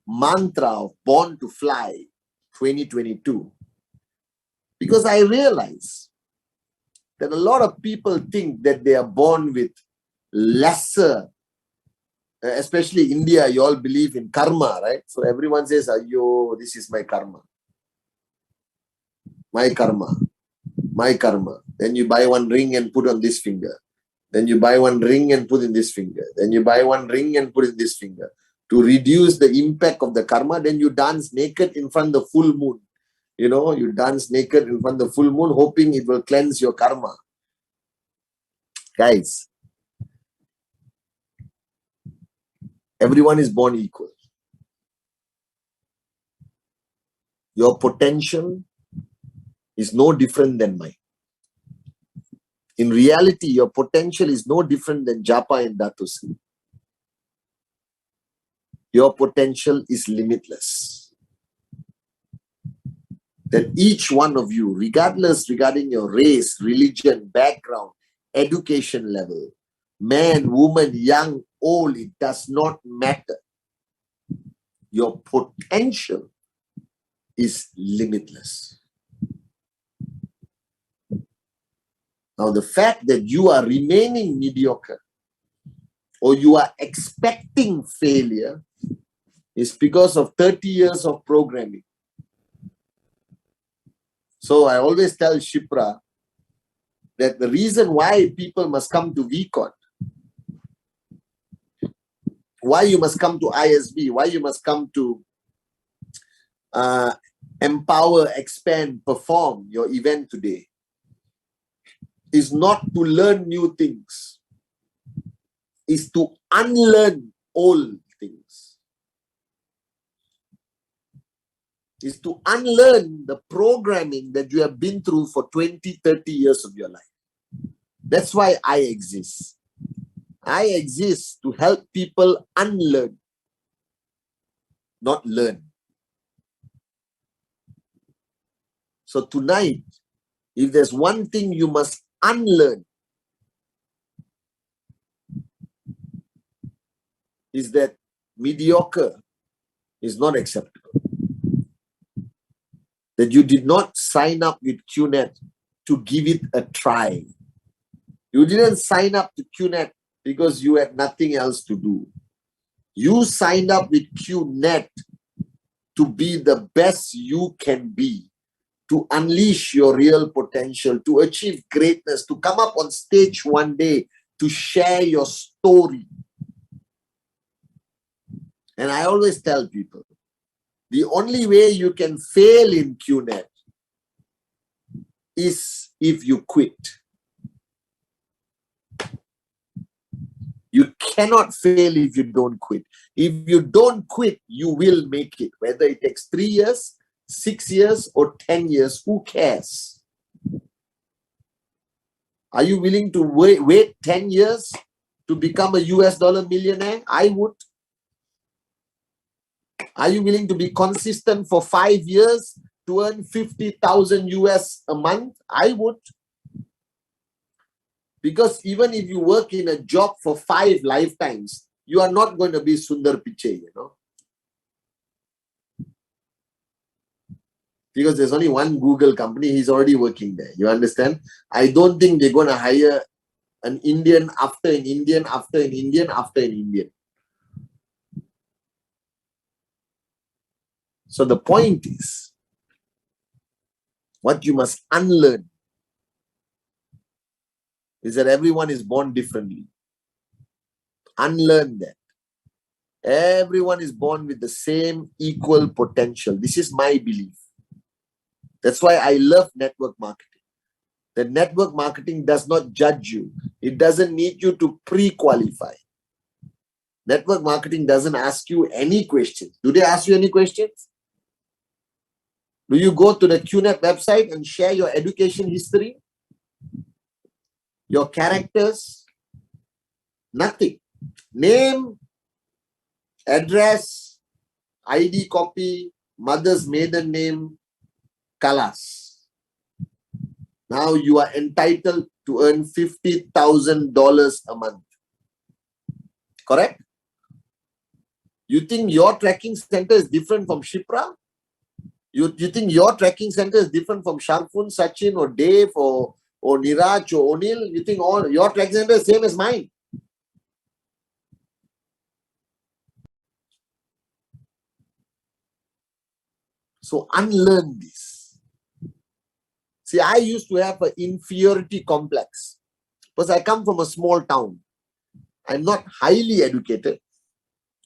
mantra of Born to Fly 2022, because I realize that a lot of people think that they are born with lesser, especially India, you all believe in karma, right? So everyone says, "Yo, this is my karma. My karma. My karma." Then you buy one ring and put on this finger. Then you buy one ring and put in this finger. Then you buy one ring and put in this finger. To reduce the impact of the karma, then you dance naked in front of the full moon. You know, you dance naked in front of the full moon, hoping it will cleanse your karma. Guys, everyone is born equal. Your potential is no different than mine. In reality, your potential is no different than japa and dato. Your potential is limitless. That each one of you, regardless regarding your race, religion, background, education level, man, woman, young, old, it does not matter. Your potential is limitless. Now, the fact that you are remaining mediocre or you are expecting failure is because of 30 years of programming. So I always tell Shipra that the reason why people must come to VCon, why you must come to ISB, why you must come to Empower, Expand, Perform, your event today, is not to learn new things, is to unlearn old things. Is to unlearn the programming that you have been through for 20, 30 years of your life. That's why I exist. I exist to help people unlearn, not learn. So tonight, if there's one thing you must unlearn, is that mediocre is not acceptable. That you did not sign up with QNET to give it a try. You didn't sign up to QNET because you had nothing else to do. You signed up with QNET to be the best you can be, to unleash your real potential, to achieve greatness, to come up on stage one day, to share your story. And I always tell people, the only way you can fail in QNET is if you quit. You cannot fail if you don't quit. If you don't quit, you will make it. Whether it takes 3 years, 6 years, or 10 years, who cares? Are you willing to wait 10 years to become a US dollar millionaire? I would. Are you willing to be consistent for 5 years to earn 50,000 US a month? I would. Because even if you work in a job for 5 lifetimes, you are not going to be Sundar Pichai, you know. Because there's only one Google company, he's already working there. You understand? I don't think they're going to hire an Indian after an Indian after an Indian after an Indian. So the point is, what you must unlearn is that everyone is born differently. Unlearn that. Everyone is born with the same equal potential. This is my belief. That's why I love network marketing. The network marketing does not judge you. It doesn't need you to pre-qualify. Network marketing doesn't ask you any questions. Do they ask you any questions? Do you go to the QNET website and share your education history? Your characters? Nothing. Name, address, ID copy, mother's maiden name, kalas. Now you are entitled to earn $50,000 a month. Correct? You think your tracking center is different from Shipra? You think your tracking center is different from Sharfun, Sachin, or Dave, or Niraj, or Onil? You think all your tracking center is same as mine? So unlearn this. See, I used to have an inferiority complex because I come from a small town. I'm not highly educated.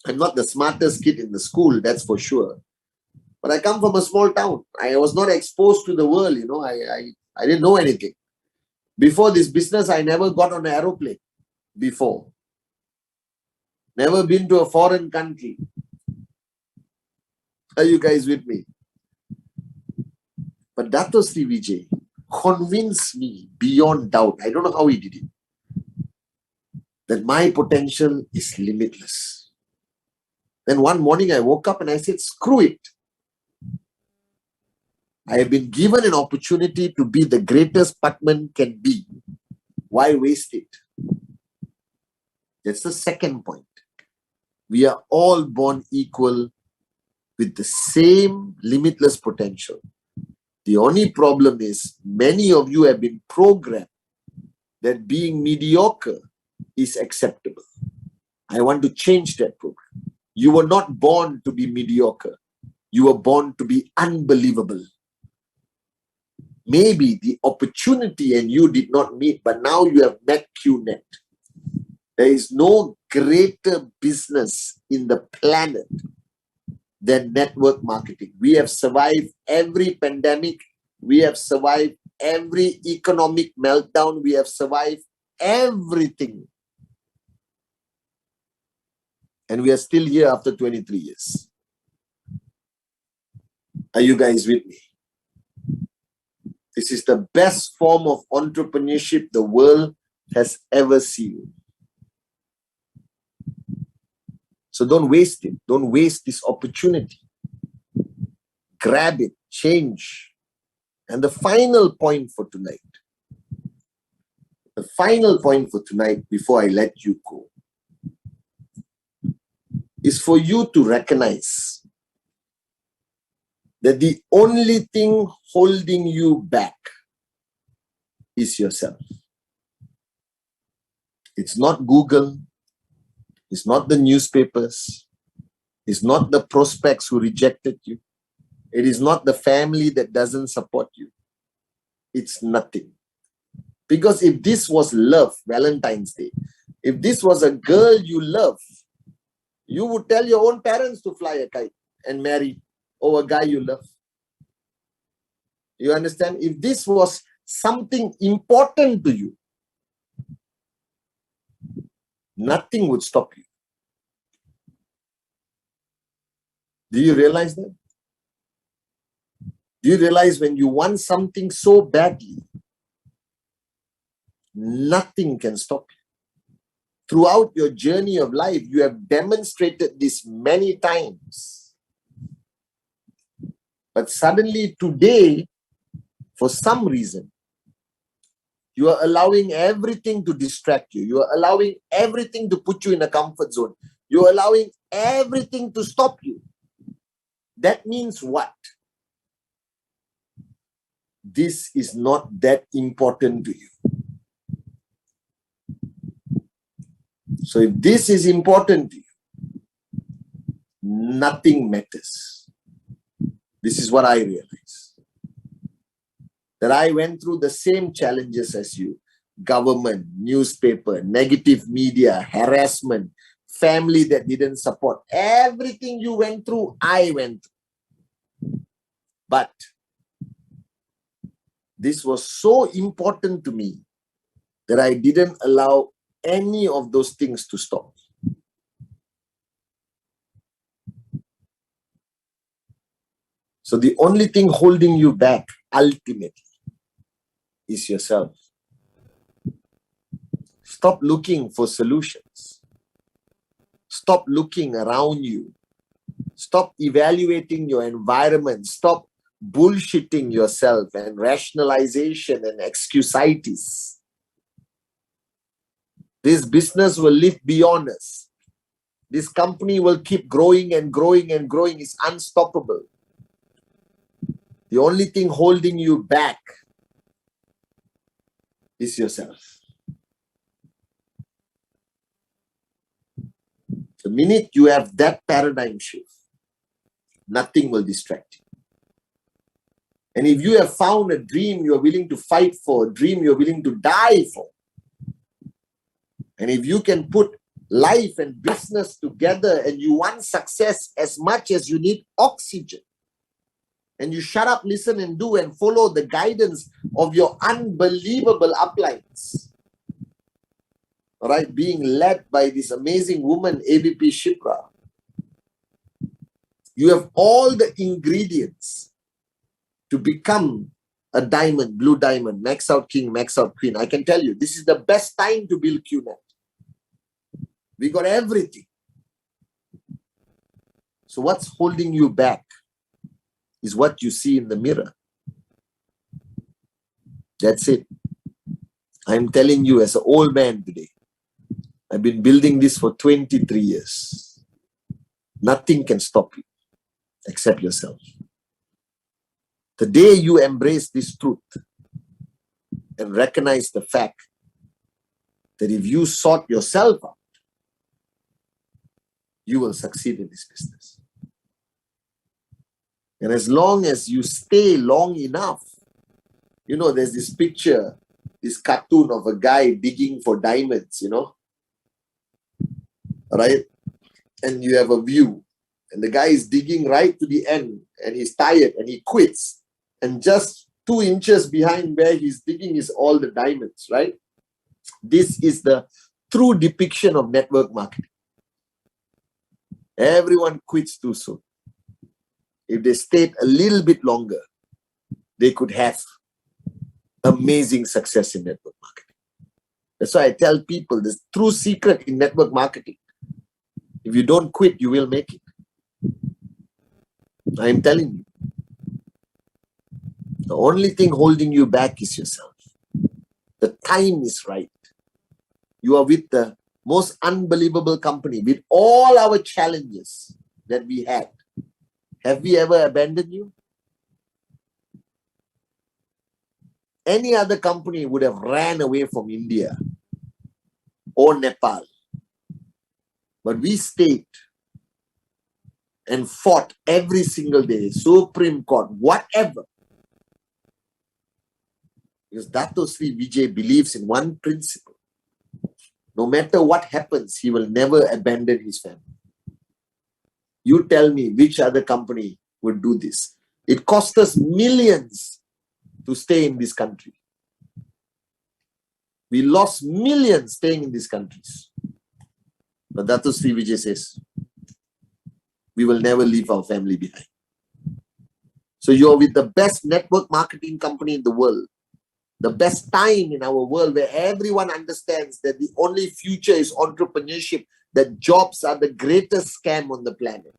I'm not the smartest kid in the school, that's for sure. But I come from a small town. I was not exposed to the world, you know. I didn't know anything. Before this business, I never got on an aeroplane before. Never been to a foreign country. Are you guys with me? But Dato Sri Vijay convinced me beyond doubt, I don't know how he did it, that my potential is limitless. Then one morning I woke up and I said, screw it. I have been given an opportunity to be the greatest Pathman can be. Why waste it? That's the second point. We are all born equal with the same limitless potential. The only problem is many of you have been programmed that being mediocre is acceptable. I want to change that program. You were not born to be mediocre. You were born to be unbelievable. Maybe the opportunity and you did not meet, but now you have met QNET. There is no greater business in the planet than network marketing. We have survived every pandemic. We have survived every economic meltdown. We have survived everything. And we are still here after 23 years. Are you guys with me? This is the best form of entrepreneurship the world has ever seen. So don't waste it. Don't waste this opportunity. Grab it, change. And the final point for tonight, before I let you go, is for you to recognize that the only thing holding you back is yourself. It's not Google. It's not the newspapers. It's not the prospects who rejected you. It is not the family that doesn't support you. It's nothing. Because if this was love, Valentine's Day, if this was a girl you love, you would tell your own parents to fly a kite and marry over a guy you love. You understand? If this was something important to you, nothing would stop you. Do you realize that? Do you realize when you want something so badly, nothing can stop you? Throughout your journey of life, you have demonstrated this many times. But suddenly today, for some reason, you are allowing everything to distract you. You are allowing everything to put you in a comfort zone. You are allowing everything to stop you. That means what? This is not that important to you. So if this is important to you, nothing matters. This is what I realize. That I went through the same challenges as you. Government, newspaper, negative media, harassment, family that didn't support. Everything you went through, I went through. But This was so important to me that I didn't allow any of those things to stop. So the only thing holding you back ultimately is yourself. Stop looking for solutions. Stop looking around you. Stop evaluating your environment. Stop bullshitting yourself and rationalization and excusitis. This business will live beyond us. This company will keep growing and growing and growing. It's unstoppable. The only thing holding you back is yourself. The minute you have that paradigm shift, nothing will distract you. And if you have found a dream you're willing to fight for, a dream you're willing to die for, and if you can put life and business together and you want success as much as you need oxygen, and you shut up, listen and do and follow the guidance of your unbelievable uplines, all right, being led by this amazing woman, ABP Shipra, you have all the ingredients to become a diamond, blue diamond, max out king, max out queen. I can tell you, this is the best time to build QNET. We got everything. So what's holding you back is what you see in the mirror. That's it. I'm telling you as an old man today, I've been building this for 23 years. Nothing can stop you except yourself. The day you embrace this truth and recognize the fact that if you sort yourself out, you will succeed in this business. And as long as you stay long enough, you know, there's this picture, this cartoon of a guy digging for diamonds, you know, right? And you have a view, and the guy is digging right to the end, and he's tired, and he quits. And just 2 inches behind where he's digging is all the diamonds, right? This is the true depiction of network marketing. Everyone quits too soon. If they stayed a little bit longer, they could have amazing success in network marketing. That's why I tell people the true secret in network marketing. If you don't quit, you will make it. I am telling you. The only thing holding you back is yourself. The time is right. You are with the most unbelievable company with all our challenges that we had. Have we ever abandoned you? Any other company would have ran away from India or Nepal. But we stayed and fought every single day, Supreme Court, whatever. Because Dato Sri Vijay believes in one principle. No matter what happens, he will never abandon his family. You tell me which other company would do this. It cost us millions to stay in this country. We lost millions staying in these countries. But Dato Sri Vijay says, we will never leave our family behind. So you're with the best network marketing company in the world. The best time in our world where everyone understands that the only future is entrepreneurship, that jobs are the greatest scam on the planet.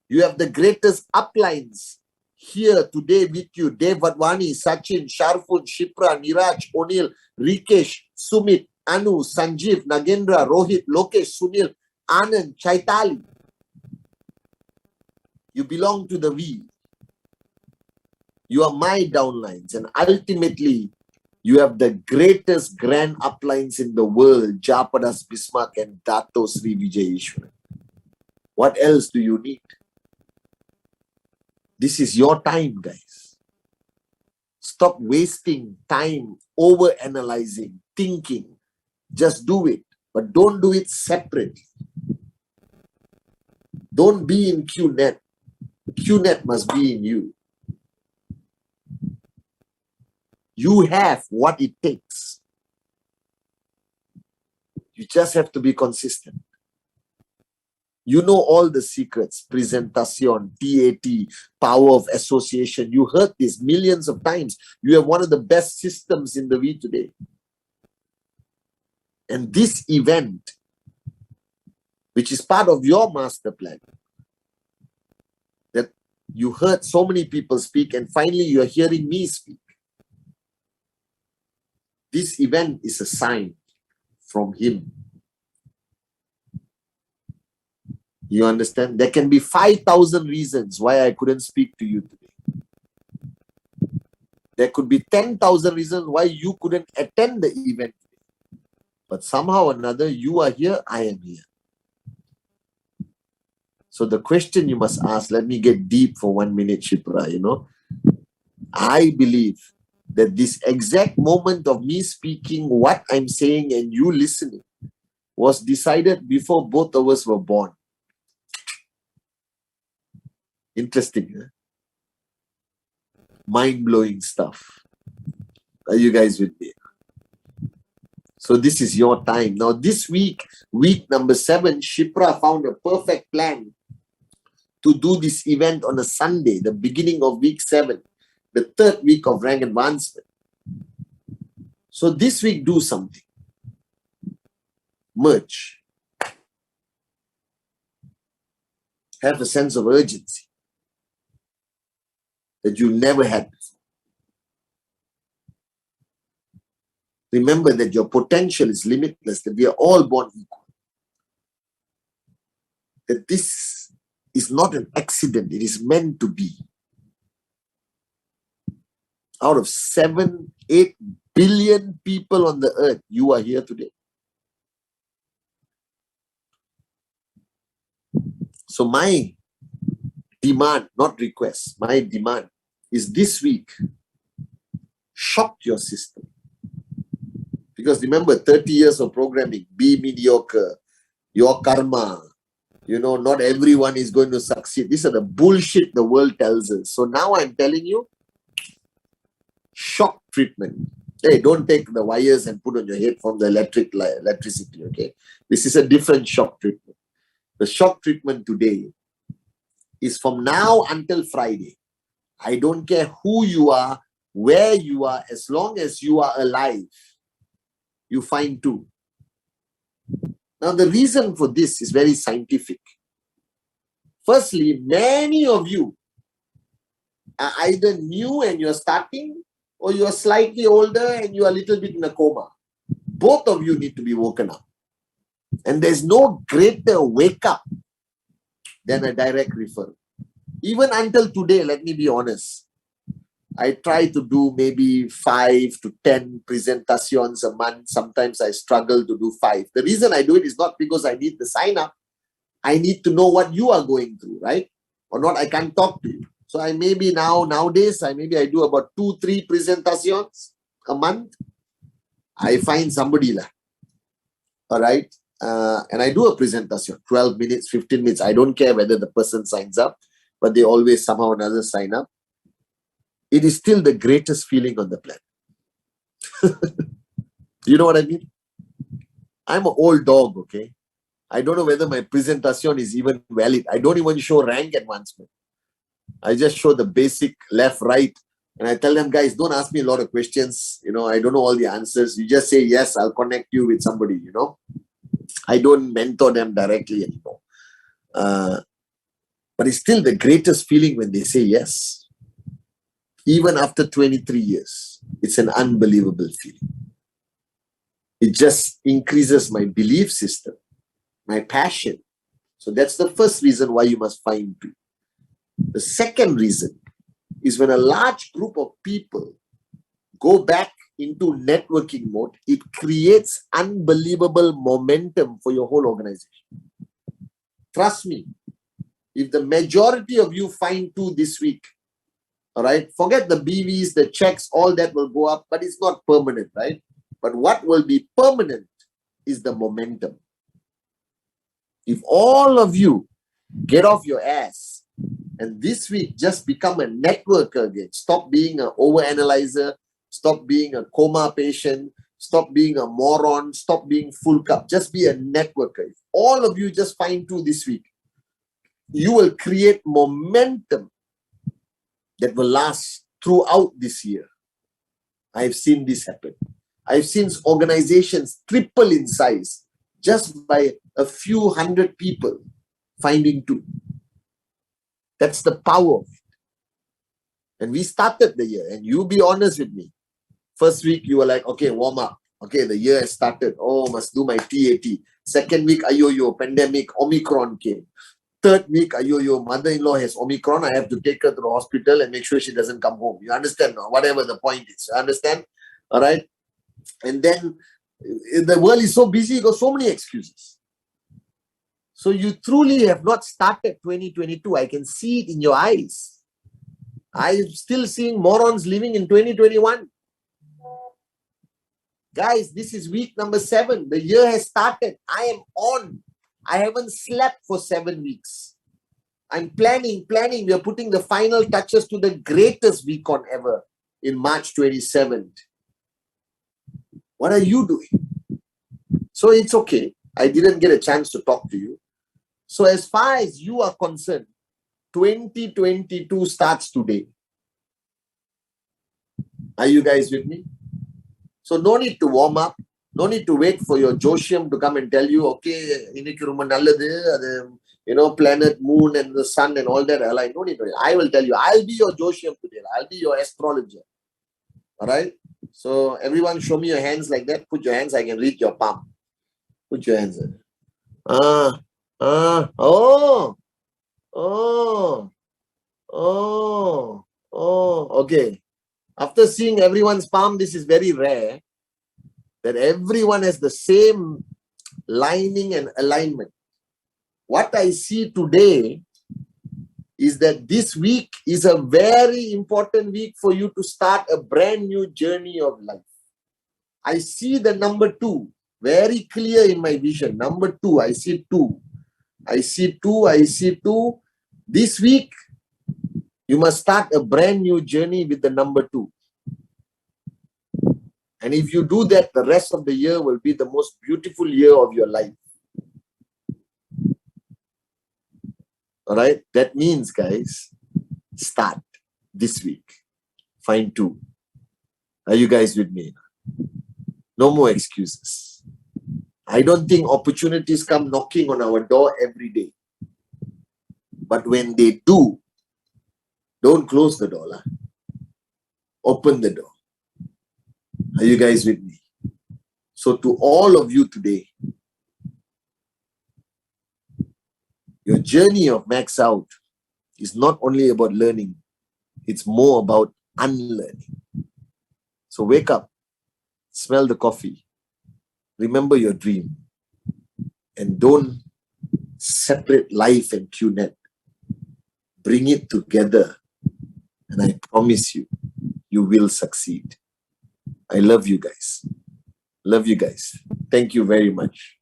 You have the greatest uplines here today with you. Dev Vadwani, Sachin, Sharfun, Shipra, Niraj, Onil, Rikesh, Sumit, Anu, Sanjeev, Nagendra, Rohit, Lokesh, Sunil, Anand, Chaitali. You belong to the V. You are my downlines, and ultimately, you have the greatest grand uplines in the world, Japadas Bismarck and Dato Sri Vijay Ishwaran. What else do you need? This is your time, guys. Stop wasting time over-analyzing, thinking. Just do it, but don't do it separately. Don't be in QNET. QNET must be in you. You have what it takes. You just have to be consistent. You know all the secrets, presentation, TAT, power of association. You heard this millions of times. You have one of the best systems in the V today. And this event, which is part of your master plan, that you heard so many people speak and finally you are hearing me speak. This event is a sign from him. You understand? There can be 5,000 reasons why I couldn't speak to you today. There could be 10,000 reasons why you couldn't attend the event today. But somehow or another, you are here, I am here. So the question you must ask, let me get deep for 1 minute, Shipra, you know. I believe that this exact moment of me speaking what I'm saying and you listening was decided before both of us were born. Interesting, huh? Mind-blowing stuff. Are you guys with me? So this is your time. Now this week, week number 7, Shipra found a perfect plan to do this event on a Sunday, the beginning of week 7, the 3rd week of rank advancement. So this week, do something. Merge. Have a sense of urgency that you never had before. Remember that your potential is limitless, that we are all born equal. That this is not an accident, it is meant to be. Out of 7, 8 billion people on the earth, you are here today. So my demand, not request, my demand is this week, shock your system. Because remember, 30 years of programming, be mediocre, your karma, you know, not everyone is going to succeed. These are the bullshit the world tells us. So now I'm telling you, shock treatment. Hey, don't take the wires and put on your head from the electricity, okay? This is a different shock treatment. The shock treatment today is from now until Friday. I don't care who you are, where you are, as long as you are alive, you find 2. Now, the reason for this is very scientific. Firstly, many of you are either new and you're starting, or you're slightly older and you are a little bit in a coma. Both of you need to be woken up. And there's no greater wake up than a direct referral. Even until today, let me be honest, I try to do maybe 5 to 10 presentations a month. Sometimes I struggle to do 5. The reason I do it is not because I need the sign up. I need to know what you are going through, right? Or not, I can't talk to you. So I maybe nowadays, I do about 2, 3 presentations a month. I find somebody lah. All right. And I do a presentation, 12 minutes, 15 minutes. I don't care whether the person signs up, but they always somehow or another sign up. It is still the greatest feeling on the planet. You know what I mean? I'm an old dog, okay? I don't know whether my presentation is even valid. I don't even show rank advancement. I just show the basic left, right. And I tell them, guys, don't ask me a lot of questions. You know, I don't know all the answers. You just say, yes, I'll connect you with somebody, you know. I don't mentor them directly anymore. But it's still the greatest feeling when they say yes. Even after 23 years, it's an unbelievable feeling. It just increases my belief system, my passion. So that's the first reason why you must find me. The second reason is when a large group of people go back into networking mode, it creates unbelievable momentum for your whole organization. Trust me, if the majority of you find 2 this week, all right, forget the BVs, the checks, all that will go up, but it's not permanent, right? But what will be permanent is the momentum. If all of you get off your ass and this week just become a networker again, stop being an overanalyzer, Stop being a coma patient. Stop being a moron. Stop being full cup. Just be a networker. If all of you just find two this week, you will create momentum that will last throughout this year. I've seen this happen. I've seen organizations triple in size just by a few hundred people finding two. That's the power of it. And we started the year, and you be honest with me. First week, you were like, okay, warm up. Okay, the year has started. Oh, must do my TAT. Second week, ayo, pandemic, Omicron came. Third week, ayo, mother-in-law has Omicron. I have to take her to the hospital and make sure she doesn't come home. You understand? Whatever the point is. You understand? All right? And then the world is so busy, you got so many excuses. So you truly have not started 2022. I can see it in your eyes. I'm still seeing morons living in 2021. Guys, this is week number 7. The year has started. I am on. I haven't slept for 7 weeks. I'm planning. We are putting the final touches to the greatest vcon ever in March 27th. What are you doing? So it's okay. I didn't get a chance to talk to you. So as far as you are concerned, 2022 starts today. Are you guys with me? So no need to warm up. No need to wait for your Joshiam to come and tell you, okay, planet, moon, and the sun and all that. Like, no need to. I will tell you. I'll be your Joshiam today. I'll be your astrologer. All right? So everyone show me your hands like that. Put your hands. I can read your palm. Put your hands in. Okay. After seeing everyone's palm, this is very rare that everyone has the same lining and alignment. What I see today is that this week is a very important week for you to start a brand new journey of life. I see the number 2 very clear in my vision. Number 2, I see 2. I see 2. I see 2. This week, you must start a brand new journey with the number 2. And if you do that, the rest of the year will be the most beautiful year of your life. All right? That means, guys, start this week. Find 2. Are you guys with me? No more excuses. I don't think opportunities come knocking on our door every day. But when they do, don't close the door. Open the door. Are you guys with me? So to all of you today, your journey of Max Out is not only about learning, it's more about unlearning. So wake up, smell the coffee, remember your dream, and don't separate life and QNET. Bring it together, and I promise you, you will succeed. I love you guys. Love you guys. Thank you very much.